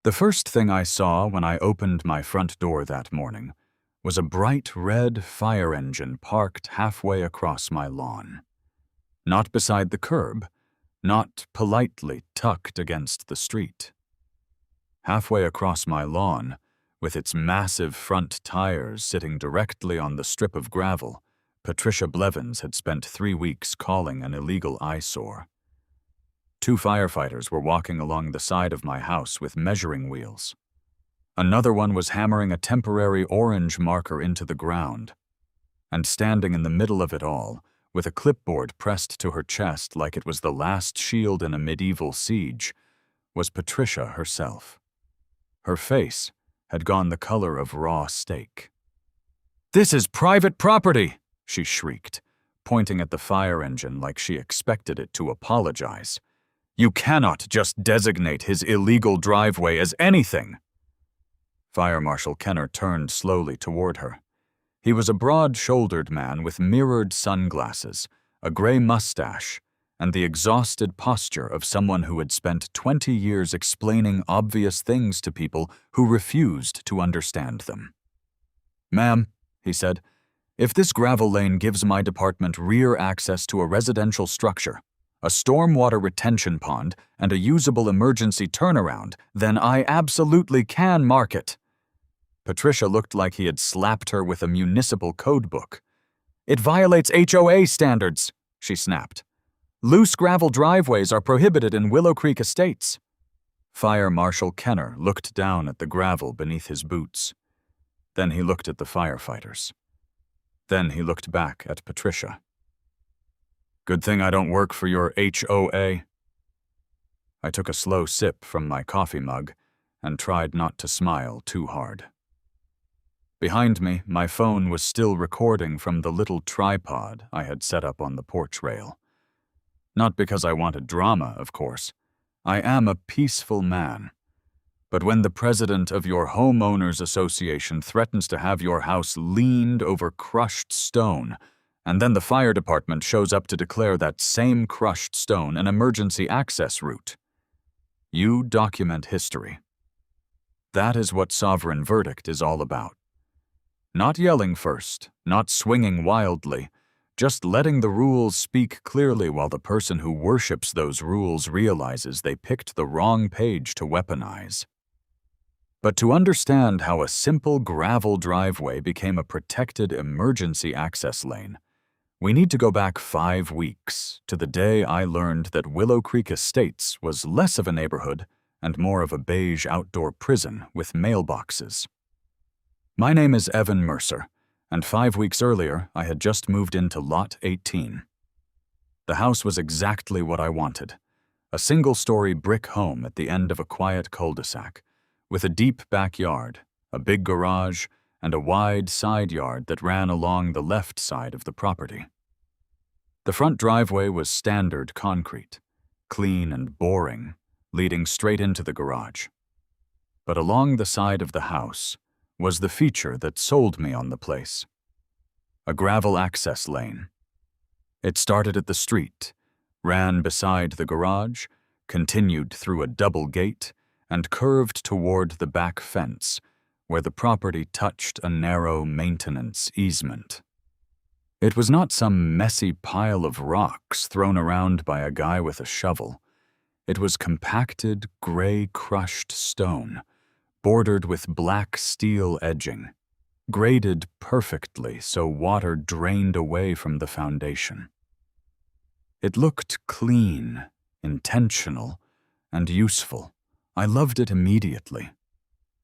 The first thing I saw when I opened my front door that morning was a bright red fire engine parked halfway across my lawn. Not beside the curb, not politely tucked against the street. Halfway across my lawn, with its massive front tires sitting directly on the strip of gravel Patricia Blevins had spent 3 weeks calling an illegal eyesore. 2 firefighters were walking along the side of my house with measuring wheels. Another one was hammering a temporary orange marker into the ground. And standing in the middle of it all, with a clipboard pressed to her chest like it was the last shield in a medieval siege, was Patricia herself. Her face had gone the color of raw steak. "This is private property!" she shrieked, pointing at the fire engine like she expected it to apologize. "You cannot just designate his illegal driveway as anything!" Fire Marshal Kenner turned slowly toward her. He was a broad-shouldered man with mirrored sunglasses, a gray mustache, and the exhausted posture of someone who had spent 20 years explaining obvious things to people who refused to understand them. "Ma'am," he said, "if this gravel lane gives my department rear access to a residential structure, a stormwater retention pond, and a usable emergency turnaround, then I absolutely can mark it." Patricia looked like he had slapped her with a municipal codebook. "It violates HOA standards," she snapped. "Loose gravel driveways are prohibited in Willow Creek Estates." Fire Marshal Kenner looked down at the gravel beneath his boots. Then he looked at the firefighters. Then he looked back at Patricia. "Good thing I don't work for your HOA." I took a slow sip from my coffee mug and tried not to smile too hard. Behind me, my phone was still recording from the little tripod I had set up on the porch rail. Not because I wanted drama, of course. I am a peaceful man. But when the president of your homeowners association threatens to have your house leaned over crushed stone, and then the fire department shows up to declare that same crushed stone an emergency access route, you document history. That is what sovereign verdict is all about. Not yelling first, not swinging wildly, just letting the rules speak clearly while the person who worships those rules realizes they picked the wrong page to weaponize. But to understand how a simple gravel driveway became a protected emergency access lane, we need to go back 5 weeks to the day I learned that Willow Creek Estates was less of a neighborhood and more of a beige outdoor prison with mailboxes. My name is Evan Mercer, and 5 weeks earlier I had just moved into Lot 18. The house was exactly what I wanted, a single-story brick home at the end of a quiet cul-de-sac, with a deep backyard, a big garage, and a wide side yard that ran along the left side of the property. The front driveway was standard concrete, clean and boring, leading straight into the garage. But along the side of the house was the feature that sold me on the place. A gravel access lane. It started at the street, ran beside the garage, continued through a double gate, and curved toward the back fence, where the property touched a narrow maintenance easement. It was not some messy pile of rocks thrown around by a guy with a shovel. It was compacted, gray crushed stone, bordered with black steel edging, graded perfectly so water drained away from the foundation. It looked clean, intentional, and useful. I loved it immediately.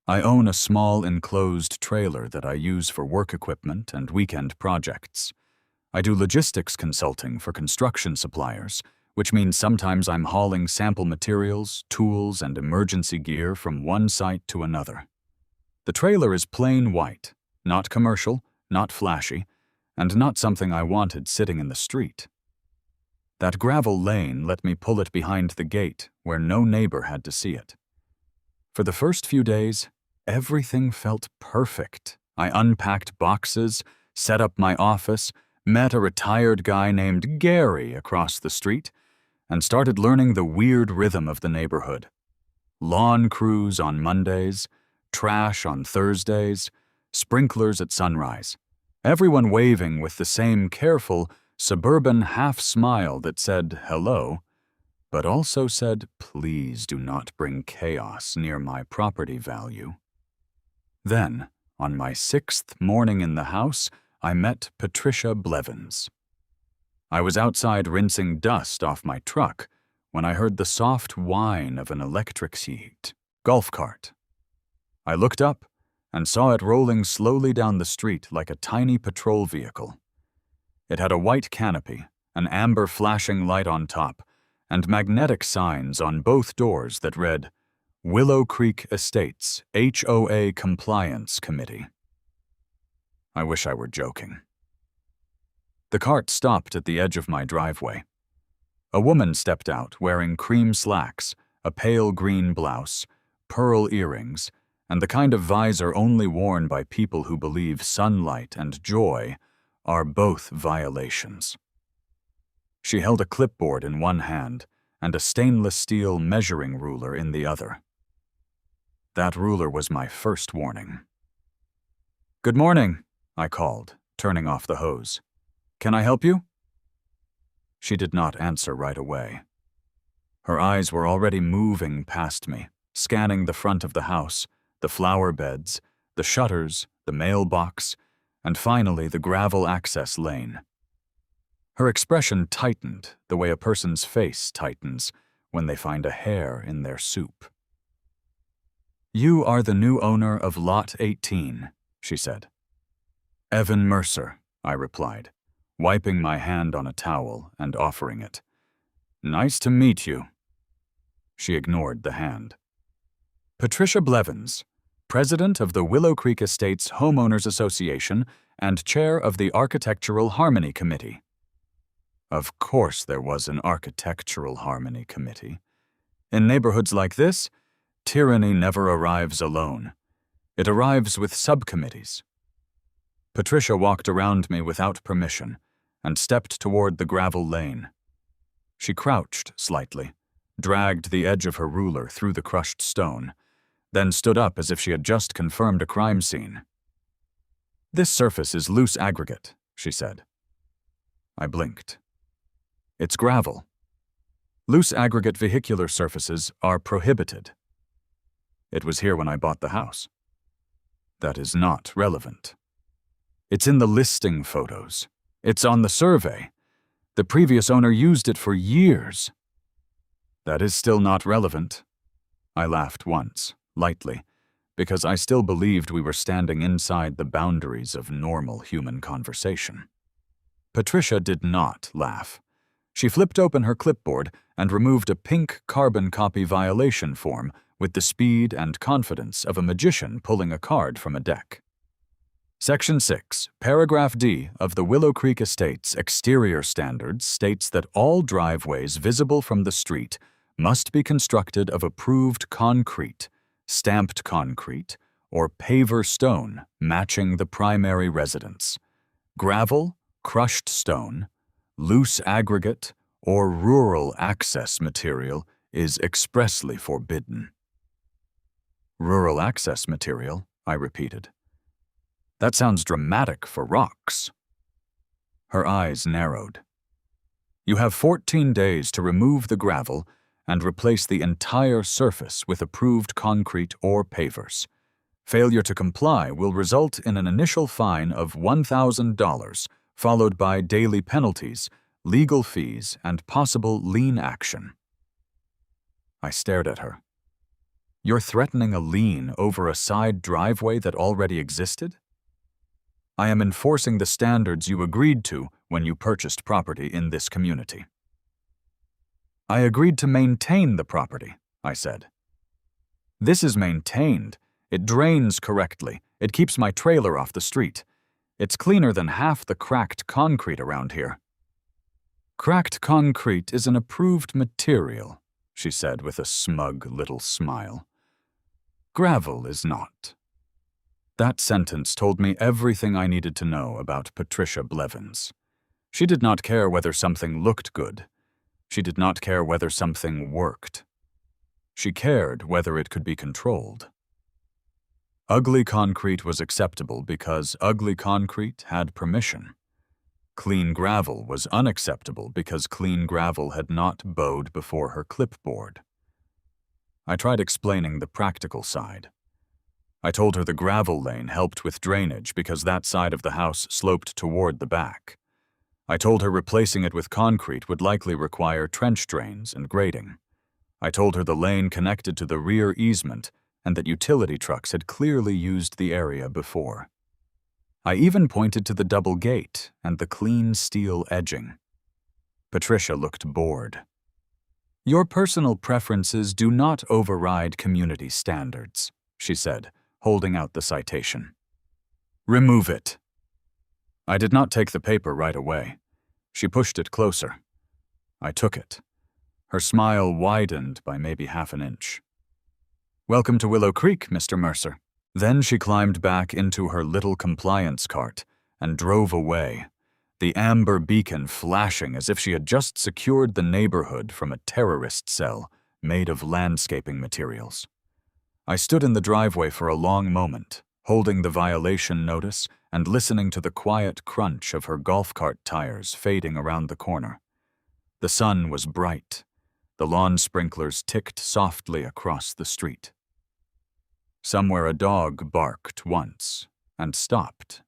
I own a small enclosed trailer that I use for work equipment and weekend projects. I do logistics consulting for construction suppliers, which means sometimes I'm hauling sample materials, tools, and emergency gear from one site to another. The trailer is plain white, not commercial, not flashy, and not something I wanted sitting in the street. That gravel lane let me pull it behind the gate where no neighbor had to see it. For the first few days, everything felt perfect. I unpacked boxes, set up my office, met a retired guy named Gary across the street, and started learning the weird rhythm of the neighborhood. lawn crews on Mondays, trash on Thursdays, sprinklers at sunrise. Everyone waving with the same careful, suburban half-smile that said hello, but also said, please do not bring chaos near my property value. Then, on my 6th morning in the house, I met Patricia Blevins. I was outside rinsing dust off my truck when I heard the soft whine of an electric golf cart. I looked up and saw it rolling slowly down the street like a tiny patrol vehicle. It had a white canopy, an amber flashing light on top, and magnetic signs on both doors that read, Willow Creek Estates, HOA Compliance Committee. I wish I were joking. The cart stopped at the edge of my driveway. A woman stepped out wearing cream slacks, a pale green blouse, pearl earrings, and the kind of visor only worn by people who believe sunlight and joy are both violations. She held a clipboard in one hand and a stainless steel measuring ruler in the other. That ruler was my first warning. "Good morning," I called, turning off the hose. "Can I help you?" She did not answer right away. Her eyes were already moving past me, scanning the front of the house, the flower beds, the shutters, the mailbox, and finally the gravel access lane. Her expression tightened the way a person's face tightens when they find a hair in their soup. "You are the new owner of Lot 18, she said. "Evan Mercer," I replied, wiping my hand on a towel and offering it. "Nice to meet you." She ignored the hand. "Patricia Blevins, President of the Willow Creek Estates Homeowners Association and Chair of the Architectural Harmony Committee." Of course there was an Architectural Harmony Committee. In neighborhoods like this, tyranny never arrives alone. It arrives with subcommittees. Patricia walked around me without permission and stepped toward the gravel lane. She crouched slightly, dragged the edge of her ruler through the crushed stone, then stood up as if she had just confirmed a crime scene. "This surface is loose aggregate," she said. I blinked. "It's gravel. Loose aggregate vehicular surfaces are prohibited." It was here when I bought the house. "That is not relevant. It's in the listing photos. It's on the survey. The previous owner used it for years." "That is still not relevant." I laughed once, lightly, because I still believed we were standing inside the boundaries of normal human conversation. Patricia did not laugh. She flipped open her clipboard and removed a pink carbon copy violation form with the speed and confidence of a magician pulling a card from a deck. Section 6, Paragraph D of the Willow Creek Estates Exterior Standards states that all driveways visible from the street must be constructed of approved concrete, stamped concrete, or paver stone matching the primary residence. Gravel, crushed stone, loose aggregate, or rural access material is expressly forbidden. "Rural access material," I repeated. "That sounds dramatic for rocks." Her eyes narrowed. "You have 14 days to remove the gravel and replace the entire surface with approved concrete or pavers. Failure to comply will result in an initial fine of $1,000, followed by daily penalties, legal fees, and possible lien action." I stared at her. "You're threatening a lien over a side driveway that already existed?" "I am enforcing the standards you agreed to when you purchased property in this community." "I agreed to maintain the property," I said. "This is maintained. It drains correctly. It keeps my trailer off the street. It's cleaner than half the cracked concrete around here." "Cracked concrete is an approved material," she said with a smug little smile. "Gravel is not." That sentence told me everything I needed to know about Patricia Blevins. She did not care whether something looked good. She did not care whether something worked. She cared whether it could be controlled. Ugly concrete was acceptable because ugly concrete had permission. Clean gravel was unacceptable because clean gravel had not bowed before her clipboard. I tried explaining the practical side. I told her the gravel lane helped with drainage because that side of the house sloped toward the back. I told her replacing it with concrete would likely require trench drains and grading. I told her the lane connected to the rear easement and that utility trucks had clearly used the area before. I even pointed to the double gate and the clean steel edging. Patricia looked bored. "Your personal preferences do not override community standards," she said, holding out the citation. "Remove it." I did not take the paper right away. She pushed it closer. I took it. Her smile widened by maybe half an inch. "Welcome to Willow Creek, Mr. Mercer." Then she climbed back into her little compliance cart and drove away, the amber beacon flashing as if she had just secured the neighborhood from a terrorist cell made of landscaping materials. I stood in the driveway for a long moment, holding the violation notice and listening to the quiet crunch of her golf cart tires fading around the corner. The sun was bright. The lawn sprinklers ticked softly across the street. Somewhere a dog barked once and stopped.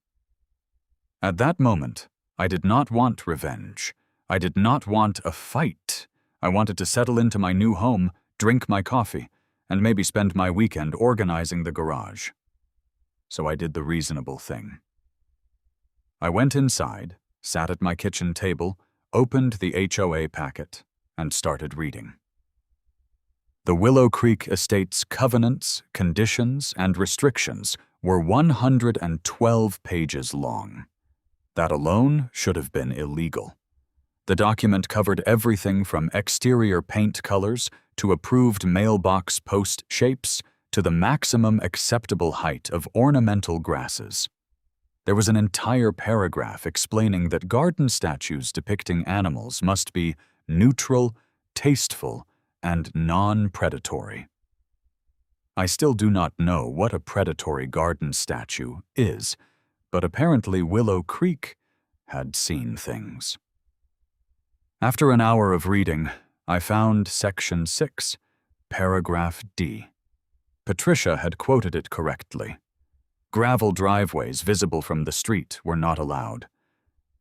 At that moment, I did not want revenge. I did not want a fight. I wanted to settle into my new home, drink my coffee, and maybe spend my weekend organizing the garage. So I did the reasonable thing. I went inside, sat at my kitchen table, opened the HOA packet, and started reading. The Willow Creek Estates covenants, conditions, and restrictions were 112 pages long. That alone should have been illegal. The document covered everything from exterior paint colors to approved mailbox post shapes to the maximum acceptable height of ornamental grasses. There was an entire paragraph explaining that garden statues depicting animals must be neutral, tasteful, and non-predatory. I still do not know what a predatory garden statue is, but apparently Willow Creek had seen things. After an hour of reading, I found Section 6, Paragraph D. Patricia had quoted it correctly. Gravel driveways visible from the street were not allowed.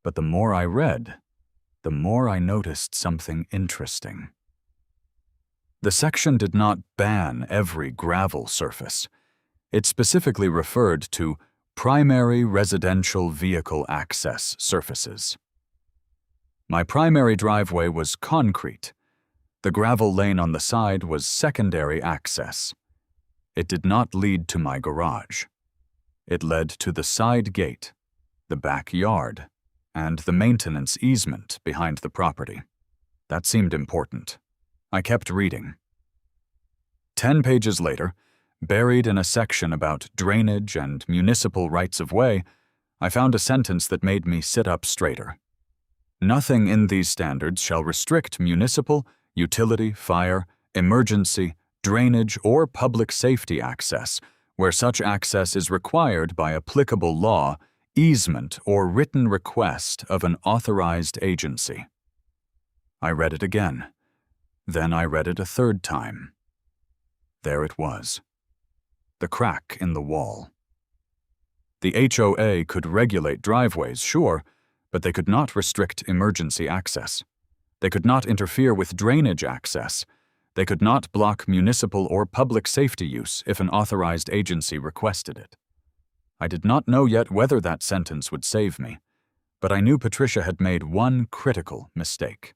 But the more I read, the more I noticed something interesting. The section did not ban every gravel surface. It specifically referred to primary residential vehicle access surfaces. My primary driveway was concrete. The gravel lane on the side was secondary access. It did not lead to my garage. It led to the side gate, the backyard, and the maintenance easement behind the property. That seemed important. I kept reading. 10 pages later, buried in a section about drainage and municipal rights-of-way, I found a sentence that made me sit up straighter. Nothing in these standards shall restrict municipal, utility, fire, emergency, drainage, or public safety access, where such access is required by applicable law, easement, or written request of an authorized agency. I read it again. Then I read it a third time. There it was. The crack in the wall. The HOA could regulate driveways, sure, but they could not restrict emergency access. They could not interfere with drainage access. They could not block municipal or public safety use if an authorized agency requested it. I did not know yet whether that sentence would save me, but I knew Patricia had made one critical mistake.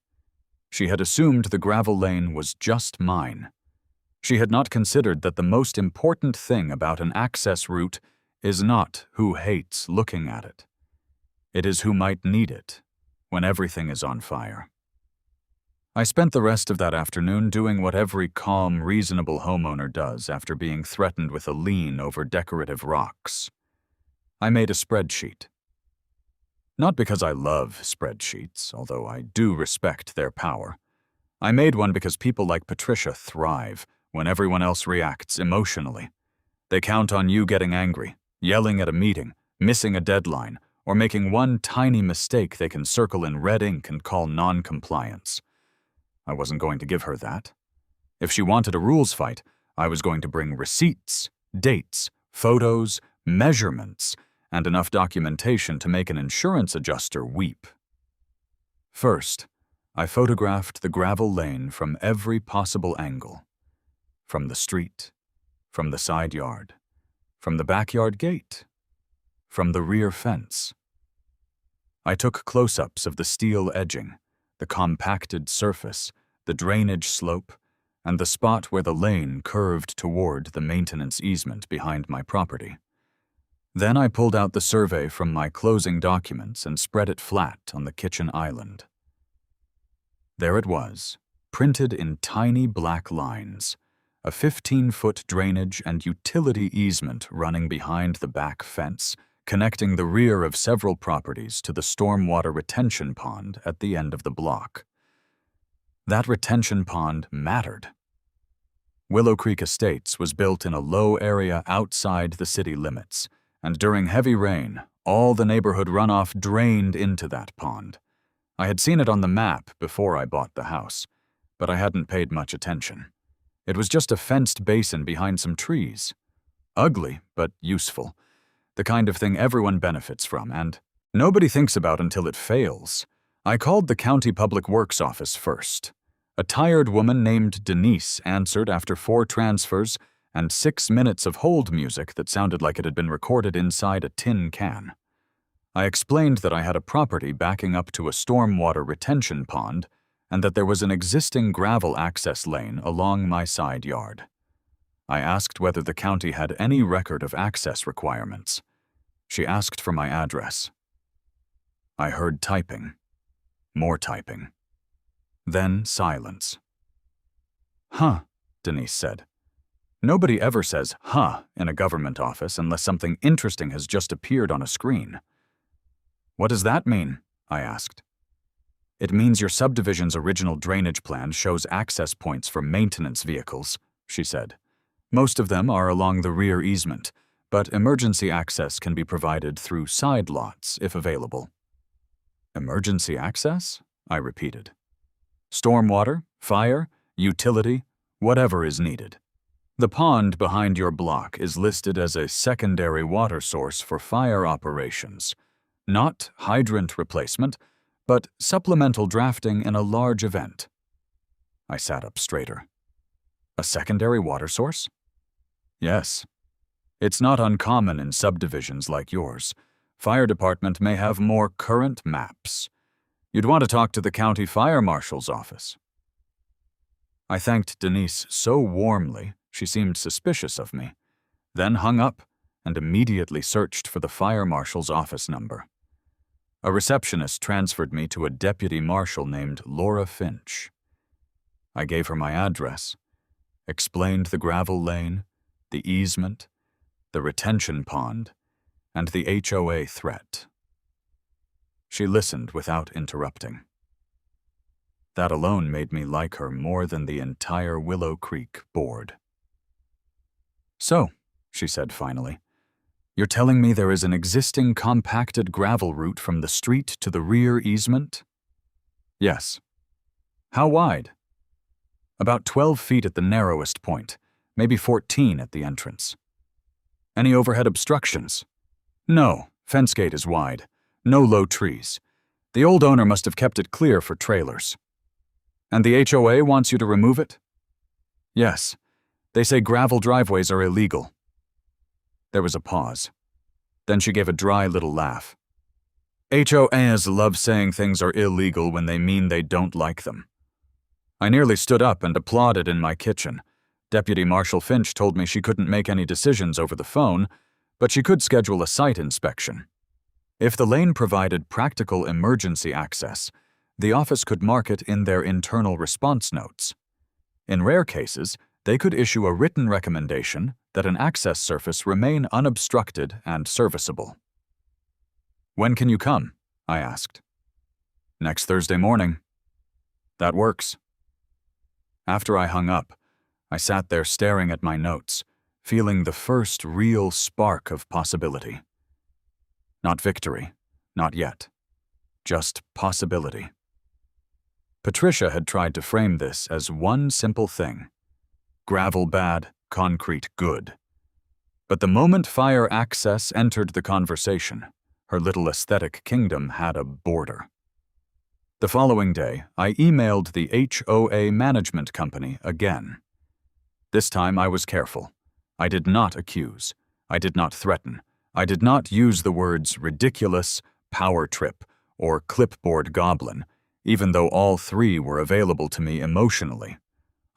She had assumed the gravel lane was just mine. She had not considered that the most important thing about an access route is not who hates looking at it. It is who might need it when everything is on fire. I spent the rest of that afternoon doing what every calm, reasonable homeowner does after being threatened with a lien over decorative rocks. I made a spreadsheet. Not because I love spreadsheets, although I do respect their power. I made one because people like Patricia thrive when everyone else reacts emotionally. They count on you getting angry, yelling at a meeting, missing a deadline, or making one tiny mistake they can circle in red ink and call non-compliance. I wasn't going to give her that. If she wanted a rules fight, I was going to bring receipts, dates, photos, measurements, and enough documentation to make an insurance adjuster weep. First, I photographed the gravel lane from every possible angle. From the street, from the side yard, from the backyard gate, from the rear fence. I took close-ups of the steel edging, the compacted surface, the drainage slope, and the spot where the lane curved toward the maintenance easement behind my property. Then I pulled out the survey from my closing documents and spread it flat on the kitchen island. There it was, printed in tiny black lines, a 15-foot drainage and utility easement running behind the back fence, connecting the rear of several properties to the stormwater retention pond at the end of the block. That retention pond mattered. Willow Creek Estates was built in a low area outside the city limits, and during heavy rain, all the neighborhood runoff drained into that pond. I had seen it on the map before I bought the house, but I hadn't paid much attention. It was just a fenced basin behind some trees. Ugly, but useful. The kind of thing everyone benefits from, and nobody thinks about until it fails. I called the county public works office first. A tired woman named Denise answered after 4 transfers and 6 minutes of hold music that sounded like it had been recorded inside a tin can. I explained that I had a property backing up to a stormwater retention pond and that there was an existing gravel access lane along my side yard. I asked whether the county had any record of access requirements. She asked for my address. I heard typing. More typing. Then silence. "Huh," Denise said. Nobody ever says "huh" in a government office unless something interesting has just appeared on a screen. "What does that mean?" I asked. "It means your subdivision's original drainage plan shows access points for maintenance vehicles," she said. "Most of them are along the rear easement, but emergency access can be provided through side lots if available." "Emergency access?" I repeated. "Stormwater, fire, utility, whatever is needed. The pond behind your block is listed as a secondary water source for fire operations, not hydrant replacement, but supplemental drafting in a large event." I sat up straighter. "A secondary water source?" "Yes. It's not uncommon in subdivisions like yours. Fire department may have more current maps. You'd want to talk to the county fire marshal's office." I thanked Denise so warmly she seemed suspicious of me, then hung up and immediately searched for the fire marshal's office number. A receptionist transferred me to a deputy marshal named Laura Finch. I gave her my address, explained the gravel lane, the easement, the retention pond, and the HOA threat. She listened without interrupting. That alone made me like her more than the entire Willow Creek board. "So," she said finally, "you're telling me there is an existing compacted gravel route from the street to the rear easement?" "Yes." "How wide?" "About 12 feet at the narrowest point, maybe 14 at the entrance." "Any overhead obstructions?" "No, fence gate is wide. No low trees. The old owner must have kept it clear for trailers." "And the HOA wants you to remove it?" "Yes. They say gravel driveways are illegal." There was a pause. Then she gave a dry little laugh. "HOAs love saying things are illegal when they mean they don't like them." I nearly stood up and applauded in my kitchen. Deputy Marshal Finch told me she couldn't make any decisions over the phone, but she could schedule a site inspection. If the lane provided practical emergency access, the office could mark it in their internal response notes. In rare cases, they could issue a written recommendation that an access surface remain unobstructed and serviceable. "When can you come?" I asked. "Next Thursday morning." "That works." After I hung up, I sat there staring at my notes, feeling the first real spark of possibility. Not victory, not yet. Just possibility. Patricia had tried to frame this as one simple thing: gravel bad, concrete good. But the moment fire access entered the conversation, her little aesthetic kingdom had a border. The following day, I emailed the HOA management company again. This time I was careful. I did not accuse. I did not threaten. I did not use the words ridiculous, power trip, or clipboard goblin, even though all three were available to me emotionally.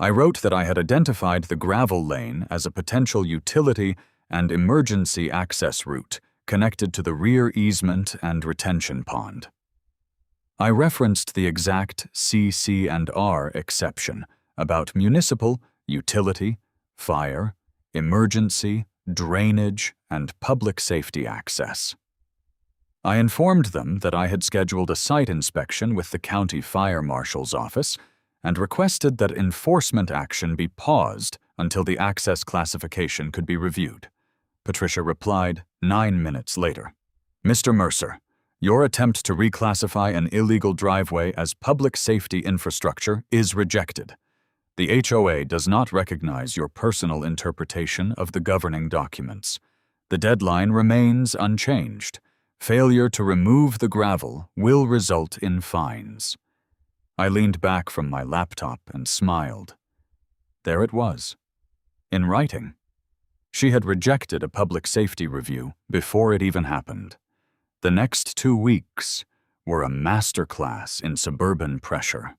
I wrote that I had identified the gravel lane as a potential utility and emergency access route connected to the rear easement and retention pond. I referenced the exact CC&R exception about municipal, utility, fire, emergency, drainage, and public safety access. I informed them that I had scheduled a site inspection with the county fire marshal's office and requested that enforcement action be paused until the access classification could be reviewed. Patricia replied 9 minutes later. Mr. Mercer, your attempt to reclassify an illegal driveway as public safety infrastructure is rejected. The HOA does not recognize your personal interpretation of the governing documents. The deadline remains unchanged. Failure to remove the gravel will result in fines. I leaned back from my laptop and smiled. There it was, in writing. She had rejected a public safety review before it even happened. The next 2 weeks were a masterclass in suburban pressure.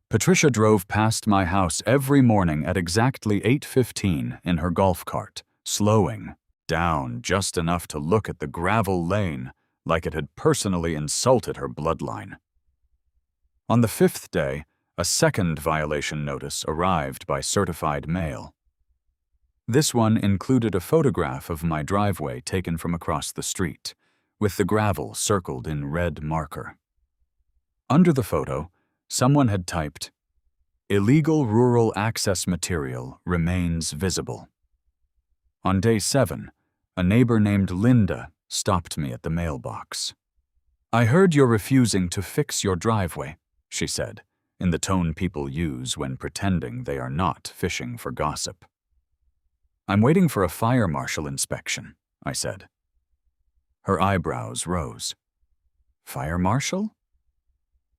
Patricia drove past my house every morning at exactly 8:15 in her golf cart, slowing down just enough to look at the gravel lane like it had personally insulted her bloodline. On the 5th day, a second violation notice arrived by certified mail. This one included a photograph of my driveway taken from across the street, with the gravel circled in red marker. Under the photo, someone had typed, "Illegal rural access material remains visible." On day 7, a neighbor named Linda stopped me at the mailbox. "I heard you're refusing to fix your driveway," she said, in the tone people use when pretending they are not fishing for gossip. "I'm waiting for a fire marshal inspection," I said. Her eyebrows rose. "Fire marshal?"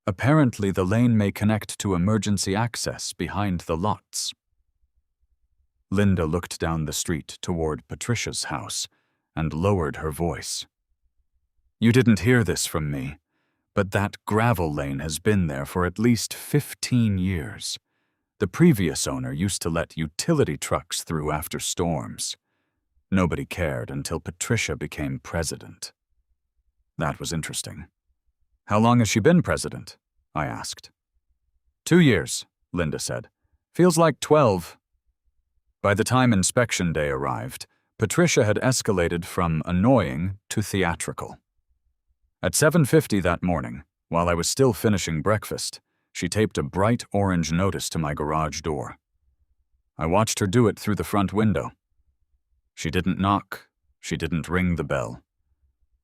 "Apparently the lane may connect to emergency access behind the lots." Linda looked down the street toward Patricia's house and lowered her voice. "You didn't hear this from me, but that gravel lane has been there for at least 15 years. The previous owner used to let utility trucks through after storms. Nobody cared until Patricia became president." That was interesting. "How long has she been president?" I asked. 2 years, Linda said. "Feels like 12. By the time inspection day arrived, Patricia had escalated from annoying to theatrical. At 7:50 that morning, while I was still finishing breakfast, she taped a bright orange notice to my garage door. I watched her do it through the front window. She didn't knock. She didn't ring the bell.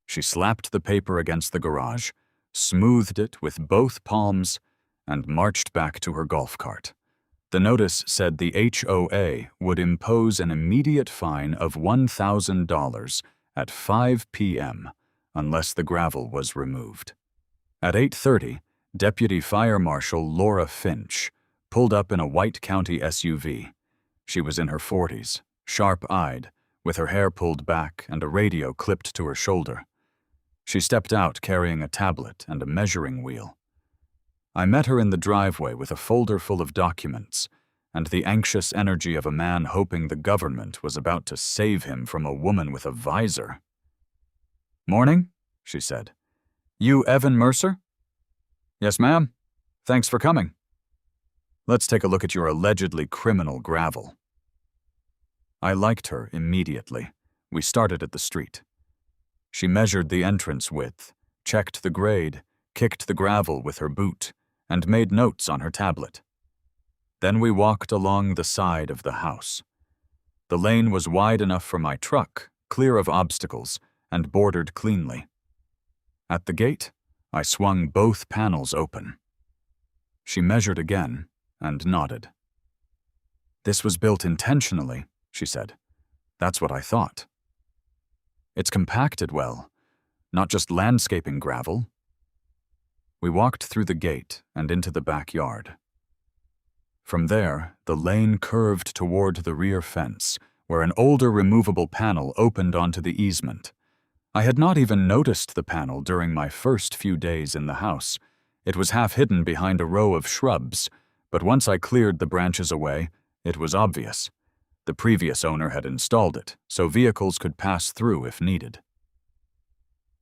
She slapped the paper against the garage, smoothed it with both palms, and marched back to her golf cart. The notice said the HOA would impose an immediate fine of $1,000 at 5 p.m. unless the gravel was removed. At 8:30, Deputy Fire Marshal Laura Finch pulled up in a white county SUV. She was in her 40s, sharp-eyed, with her hair pulled back and a radio clipped to her shoulder. She stepped out carrying a tablet and a measuring wheel. I met her in the driveway with a folder full of documents and the anxious energy of a man hoping the government was about to save him from a woman with a visor. "Morning," she said. "You Evan Mercer?" "Yes, ma'am. Thanks for coming." "Let's take a look at your allegedly criminal gravel." I liked her immediately. We started at the street. She measured the entrance width, checked the grade, kicked the gravel with her boot, and made notes on her tablet. Then we walked along the side of the house. The lane was wide enough for my truck, clear of obstacles, and bordered cleanly. At the gate, I swung both panels open. She measured again and nodded. "This was built intentionally," she said. "That's what I thought." "It's compacted well, not just landscaping gravel." We walked through the gate and into the backyard. From there, the lane curved toward the rear fence, where an older removable panel opened onto the easement. I had not even noticed the panel during my first few days in the house. It was half hidden behind a row of shrubs, but once I cleared the branches away, it was obvious. The previous owner had installed it, so vehicles could pass through if needed.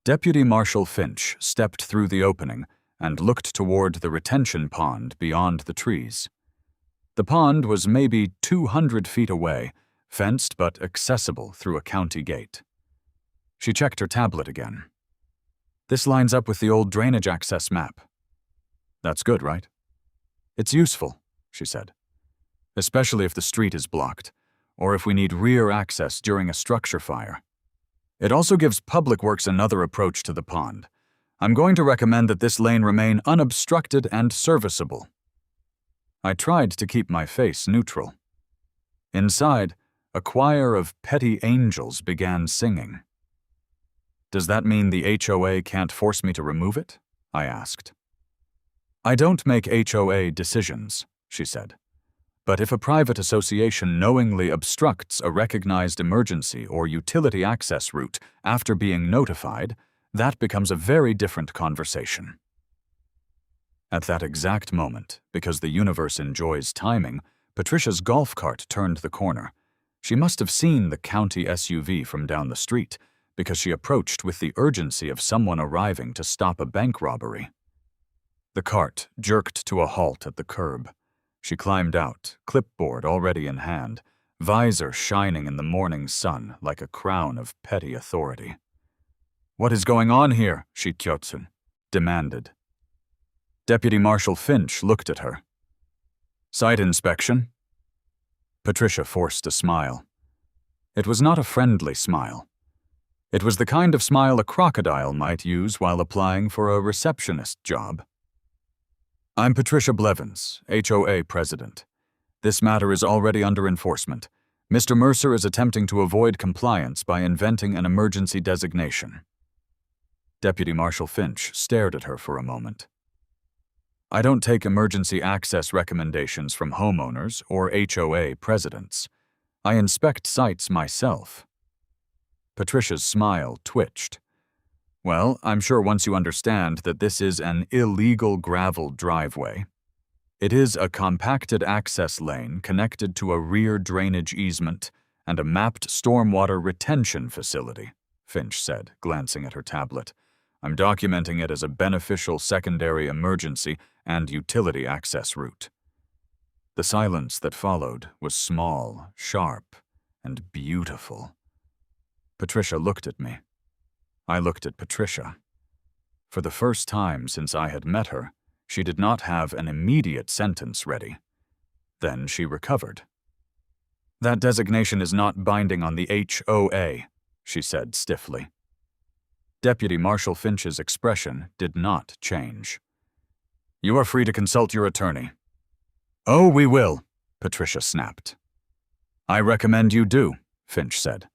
Deputy Marshal Finch stepped through the opening and looked toward the retention pond beyond the trees. The pond was maybe 200 feet away, fenced but accessible through a county gate. She checked her tablet again. "This lines up with the old drainage access map." "That's good, right?" "It's useful," she said, "especially if the street is blocked, or if we need rear access during a structure fire. It also gives Public Works another approach to the pond. I'm going to recommend that this lane remain unobstructed and serviceable." I tried to keep my face neutral. Inside, a choir of petty angels began singing. "Does that mean the HOA can't force me to remove it?" I asked. "I don't make HOA decisions," she said. "But if a private association knowingly obstructs a recognized emergency or utility access route after being notified, that becomes a very different conversation." At that exact moment, because the universe enjoys timing, Patricia's golf cart turned the corner. She must have seen the county SUV from down the street, because she approached with the urgency of someone arriving to stop a bank robbery. The cart jerked to a halt at the curb. She climbed out, clipboard already in hand, visor shining in the morning sun like a crown of petty authority. "What is going on here?" she demanded. Deputy Marshal Finch looked at her. "Site inspection?" Patricia forced a smile. It was not a friendly smile. It was the kind of smile a crocodile might use while applying for a receptionist job. "I'm Patricia Blevins, HOA president. This matter is already under enforcement. Mr. Mercer is attempting to avoid compliance by inventing an emergency designation." Deputy Marshal Finch stared at her for a moment. "I don't take emergency access recommendations from homeowners or HOA presidents. I inspect sites myself." Patricia's smile twitched. "Well, I'm sure once you understand that this is an illegal gravel driveway. It is a compacted access lane connected to a rear drainage easement and a mapped stormwater retention facility," Finch said, glancing at her tablet. "I'm documenting it as a beneficial secondary emergency and utility access route." The silence that followed was small, sharp, and beautiful. Patricia looked at me. I looked at Patricia. For the first time since I had met her, she did not have an immediate sentence ready. Then she recovered. "That designation is not binding on the HOA," she said stiffly. Deputy Marshal Finch's expression did not change. "You are free to consult your attorney." "Oh, we will," Patricia snapped. "I recommend you do," Finch said.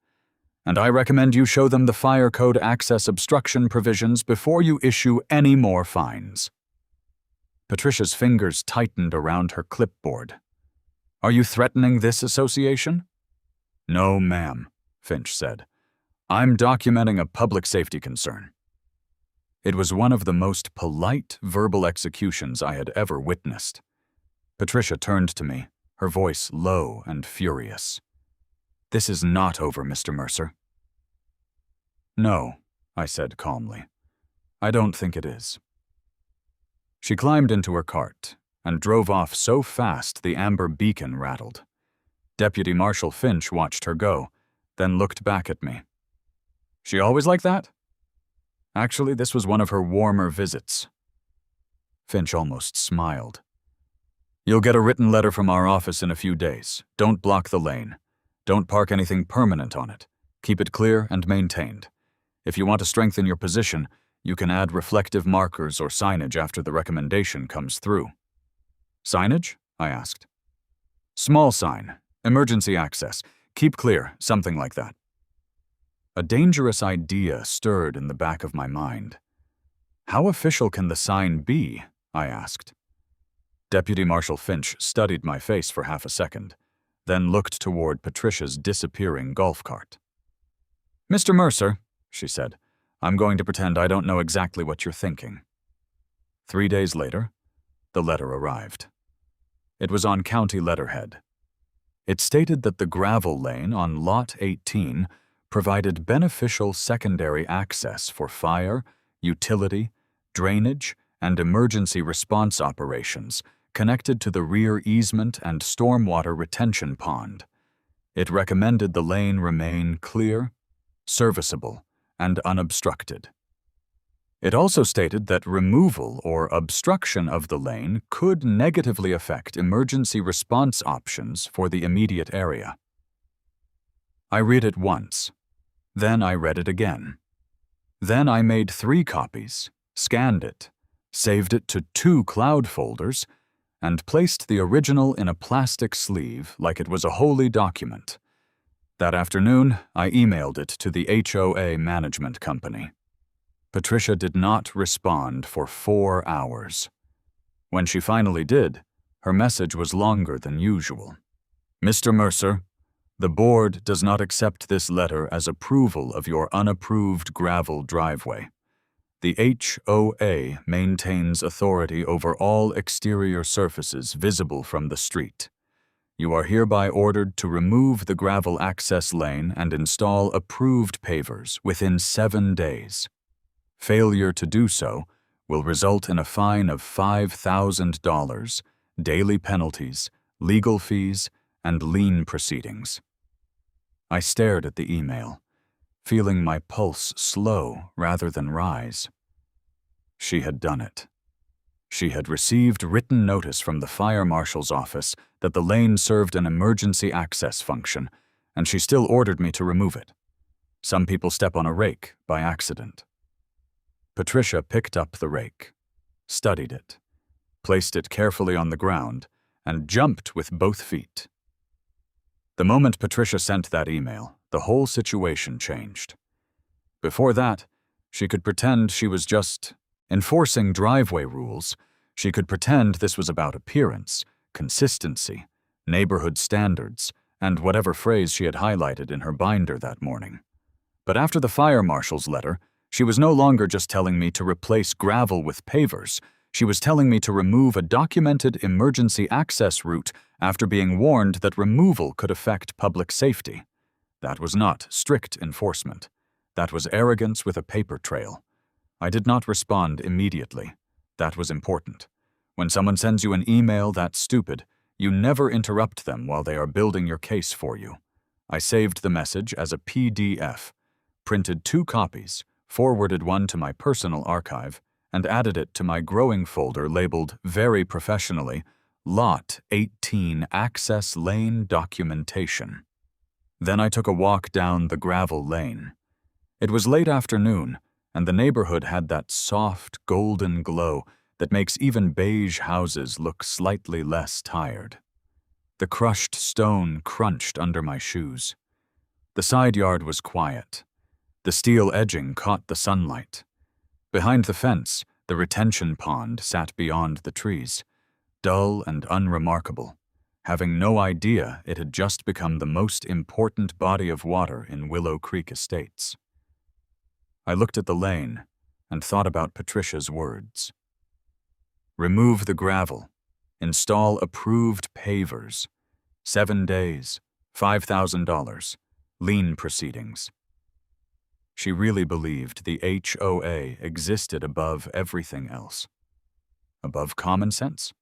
"And I recommend you show them the fire code access obstruction provisions before you issue any more fines." Patricia's fingers tightened around her clipboard. "Are you threatening this association?" "No, ma'am," Finch said. "I'm documenting a public safety concern." It was one of the most polite verbal executions I had ever witnessed. Patricia turned to me, her voice low and furious. "This is not over, Mr. Mercer." "No," I said calmly. "I don't think it is." She climbed into her cart and drove off so fast the amber beacon rattled. Deputy Marshal Finch watched her go, then looked back at me. "She always like that?" Actually, this was one of her warmer visits. Finch almost smiled. You'll get a written letter from our office in a few days. Don't block the lane. Don't park anything permanent on it. Keep it clear and maintained. If you want to strengthen your position, you can add reflective markers or signage after the recommendation comes through. Signage? I asked. Small sign. Emergency access. Keep clear. Something like that. A dangerous idea stirred in the back of my mind. How official can the sign be? I asked. Deputy Marshal Finch studied my face for half a second, then looked toward Patricia's disappearing golf cart. Mr. Mercer, she said, I'm going to pretend I don't know exactly what you're thinking. 3 days later, the letter arrived. It was on county letterhead. It stated that the gravel lane on Lot 18 provided beneficial secondary access for fire, utility, drainage, and emergency response operations connected to the rear easement and stormwater retention pond. It recommended the lane remain clear, serviceable, and unobstructed. It also stated that removal or obstruction of the lane could negatively affect emergency response options for the immediate area. I read it once. Then I read it again. Then I made 3 copies, scanned it, saved it to 2 cloud folders, and placed the original in a plastic sleeve like it was a holy document. That afternoon, I emailed it to the HOA management company. Patricia did not respond for 4 hours. When she finally did, her message was longer than usual. Mr. Mercer, the board does not accept this letter as approval of your unapproved gravel driveway. The HOA maintains authority over all exterior surfaces visible from the street. You are hereby ordered to remove the gravel access lane and install approved pavers within 7 days. Failure to do so will result in a fine of $5,000, daily penalties, legal fees, and lien proceedings. I stared at the email, feeling my pulse slow rather than rise. She had done it. She had received written notice from the fire marshal's office that the lane served an emergency access function, and she still ordered me to remove it. Some people step on a rake by accident. Patricia picked up the rake, studied it, placed it carefully on the ground, and jumped with both feet. The moment Patricia sent that email, the whole situation changed. Before that, she could pretend she was just enforcing driveway rules. She could pretend this was about appearance, consistency, neighborhood standards, and whatever phrase she had highlighted in her binder that morning. But after the fire marshal's letter, she was no longer just telling me to replace gravel with pavers. She was telling me to remove a documented emergency access route after being warned that removal could affect public safety. That was not strict enforcement. That was arrogance with a paper trail. I did not respond immediately. That was important. When someone sends you an email that stupid, you never interrupt them while they are building your case for you. I saved the message as a PDF, printed 2 copies, forwarded one to my personal archive, and added it to my growing folder labeled very professionally, Lot 18 Access Lane Documentation. Then I took a walk down the gravel lane. It was late afternoon, and the neighborhood had that soft, golden glow that makes even beige houses look slightly less tired. The crushed stone crunched under my shoes. The side yard was quiet. The steel edging caught the sunlight. Behind the fence, the retention pond sat beyond the trees, dull and unremarkable, having no idea it had just become the most important body of water in Willow Creek Estates. I looked at the lane and thought about Patricia's words. Remove the gravel. Install approved pavers. 7 days. $5,000. Lien proceedings. She really believed the HOA existed above everything else. Above common sense.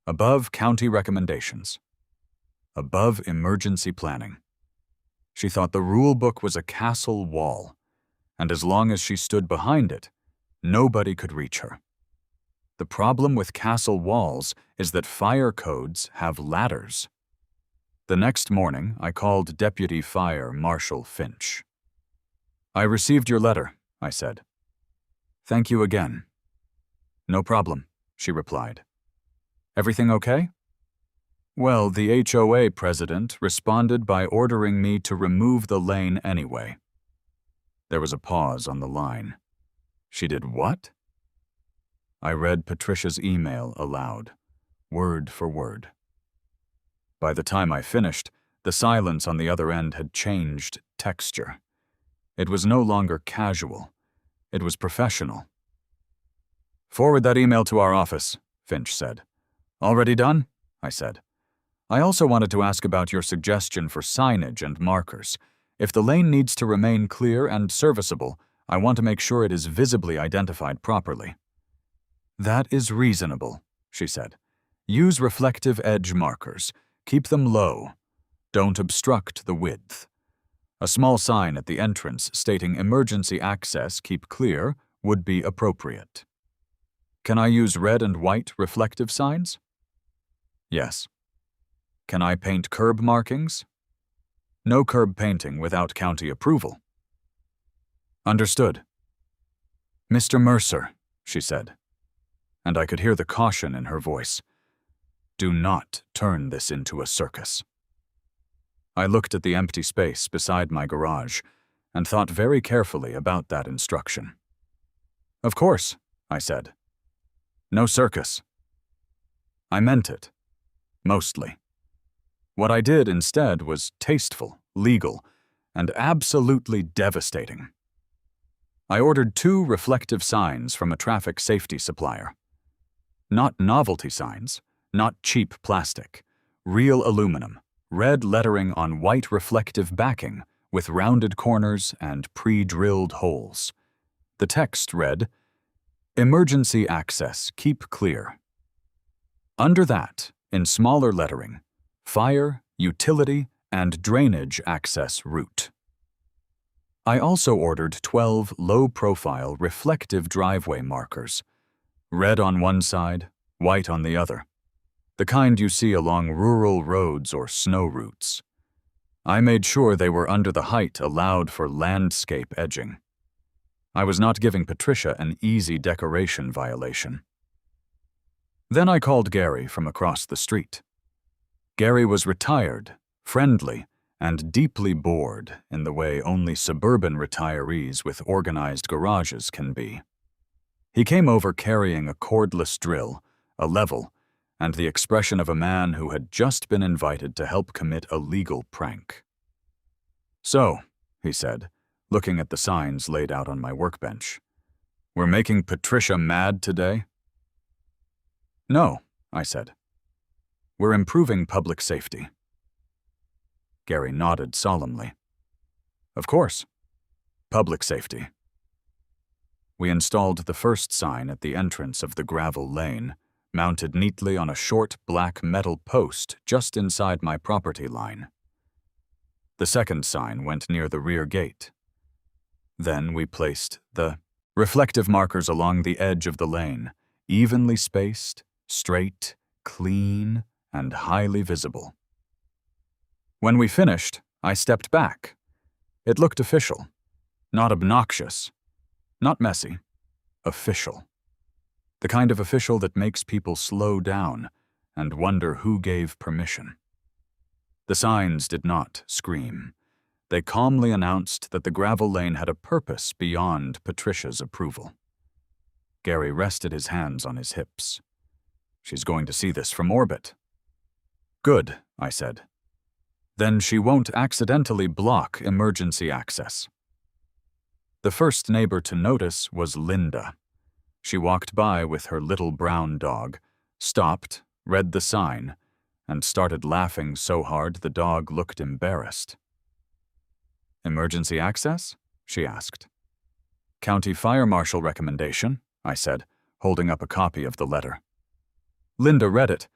Above county recommendations. Above emergency planning. She thought the rule book was a castle wall, and as long as she stood behind it, nobody could reach her. The problem with castle walls is that fire codes have ladders. The next morning, I called Deputy Fire Marshal Finch. "I received your letter," I said. "Thank you again." "No problem," she replied. "Everything okay?" "Well, the HOA president responded by ordering me to remove the lane anyway." There was a pause on the line. "She did what?" I read Patricia's email aloud, word for word. By the time I finished, the silence on the other end had changed texture. It was no longer casual. It was professional. "Forward that email to our office," Finch said. "Already done?" I said. "I also wanted to ask about your suggestion for signage and markers. If the lane needs to remain clear and serviceable, I want to make sure it is visibly identified properly." "That is reasonable," she said. "Use reflective edge markers. Keep them low. Don't obstruct the width. A small sign at the entrance stating emergency access, keep clear, would be appropriate." "Can I use red and white reflective signs?" "Yes." "Can I paint curb markings?" "No curb painting without county approval." "Understood." "Mr. Mercer," she said, and I could hear the caution in her voice. "Do not turn this into a circus." I looked at the empty space beside my garage and thought very carefully about that instruction. "Of course," I said. "No circus." I meant it. Mostly. What I did instead was tasteful, legal, and absolutely devastating. I ordered 2 reflective signs from a traffic safety supplier. Not novelty signs, not cheap plastic, real aluminum, red lettering on white reflective backing with rounded corners and pre-drilled holes. The text read, "Emergency access, keep clear." Under that, in smaller lettering, "Fire, utility, and drainage access route." I also ordered 12 low-profile reflective driveway markers, red on one side, white on the other, the kind you see along rural roads or snow routes. I made sure they were under the height allowed for landscape edging. I was not giving Patricia an easy decoration violation. Then I called Gary from across the street. Gary was retired, friendly, and deeply bored in the way only suburban retirees with organized garages can be. He came over carrying a cordless drill, a level, and the expression of a man who had just been invited to help commit a legal prank. "So," he said, looking at the signs laid out on my workbench, "we're making Patricia mad today?" "No," I said. "We're improving public safety." Gary nodded solemnly. "Of course. Public safety." We installed the first sign at the entrance of the gravel lane, mounted neatly on a short black metal post just inside my property line. The second sign went near the rear gate. Then we placed the reflective markers along the edge of the lane, evenly spaced, straight, clean, and highly visible. When we finished, I stepped back. It looked official, not obnoxious, not messy, official. The kind of official that makes people slow down and wonder who gave permission. The signs did not scream. They calmly announced that the gravel lane had a purpose beyond Patricia's approval. Gary rested his hands on his hips. "She's going to see this from orbit." "Good," I said. "Then she won't accidentally block emergency access." The first neighbor to notice was Linda. She walked by with her little brown dog, stopped, read the sign, and started laughing so hard the dog looked embarrassed. "Emergency access?" she asked. "County Fire Marshal recommendation," I said, holding up a copy of the letter. Linda read it,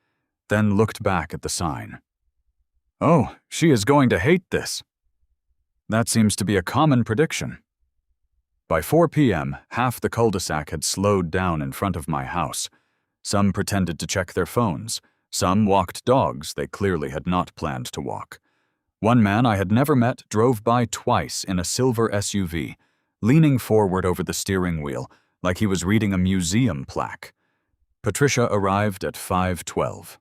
then looked back at the sign. "Oh, she is going to hate this." That seems to be a common prediction. By 4 p.m., half the cul-de-sac had slowed down in front of my house, Some pretended to check their phones. Some walked dogs they clearly had not planned to walk. One man I had never met drove by twice in a silver SUV, leaning forward over the steering wheel like he was reading a museum plaque. Patricia arrived at 5:12.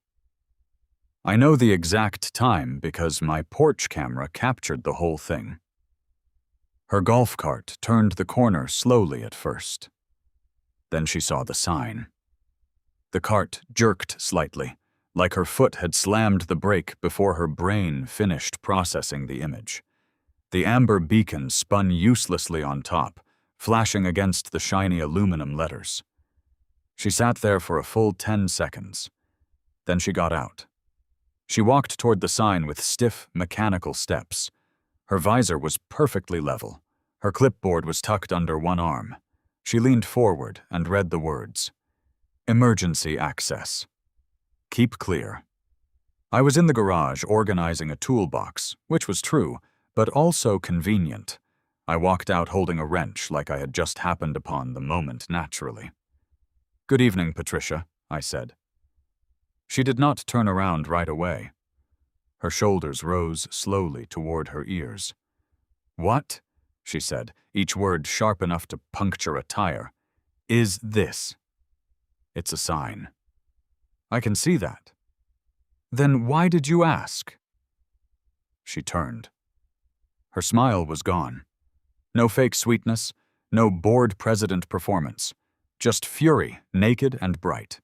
I know the exact time because my porch camera captured the whole thing. Her golf cart turned the corner slowly at first. Then she saw the sign. The cart jerked slightly, like her foot had slammed the brake before her brain finished processing the image. The amber beacon spun uselessly on top, flashing against the shiny aluminum letters. She sat there for a full 10 seconds. Then she got out. She walked toward the sign with stiff, mechanical steps. Her visor was perfectly level. Her clipboard was tucked under one arm. She leaned forward and read the words. Emergency access. Keep clear. I was in the garage organizing a toolbox, which was true, but also convenient. I walked out holding a wrench like I had just happened upon the moment naturally. Good evening, Patricia, I said. She did not turn around right away. Her shoulders rose slowly toward her ears. What? She said, each word sharp enough to puncture a tire. Is this? It's a sign. I can see that. Then why did you ask? She turned. Her smile was gone. No fake sweetness, no board president performance. Just fury, naked and bright.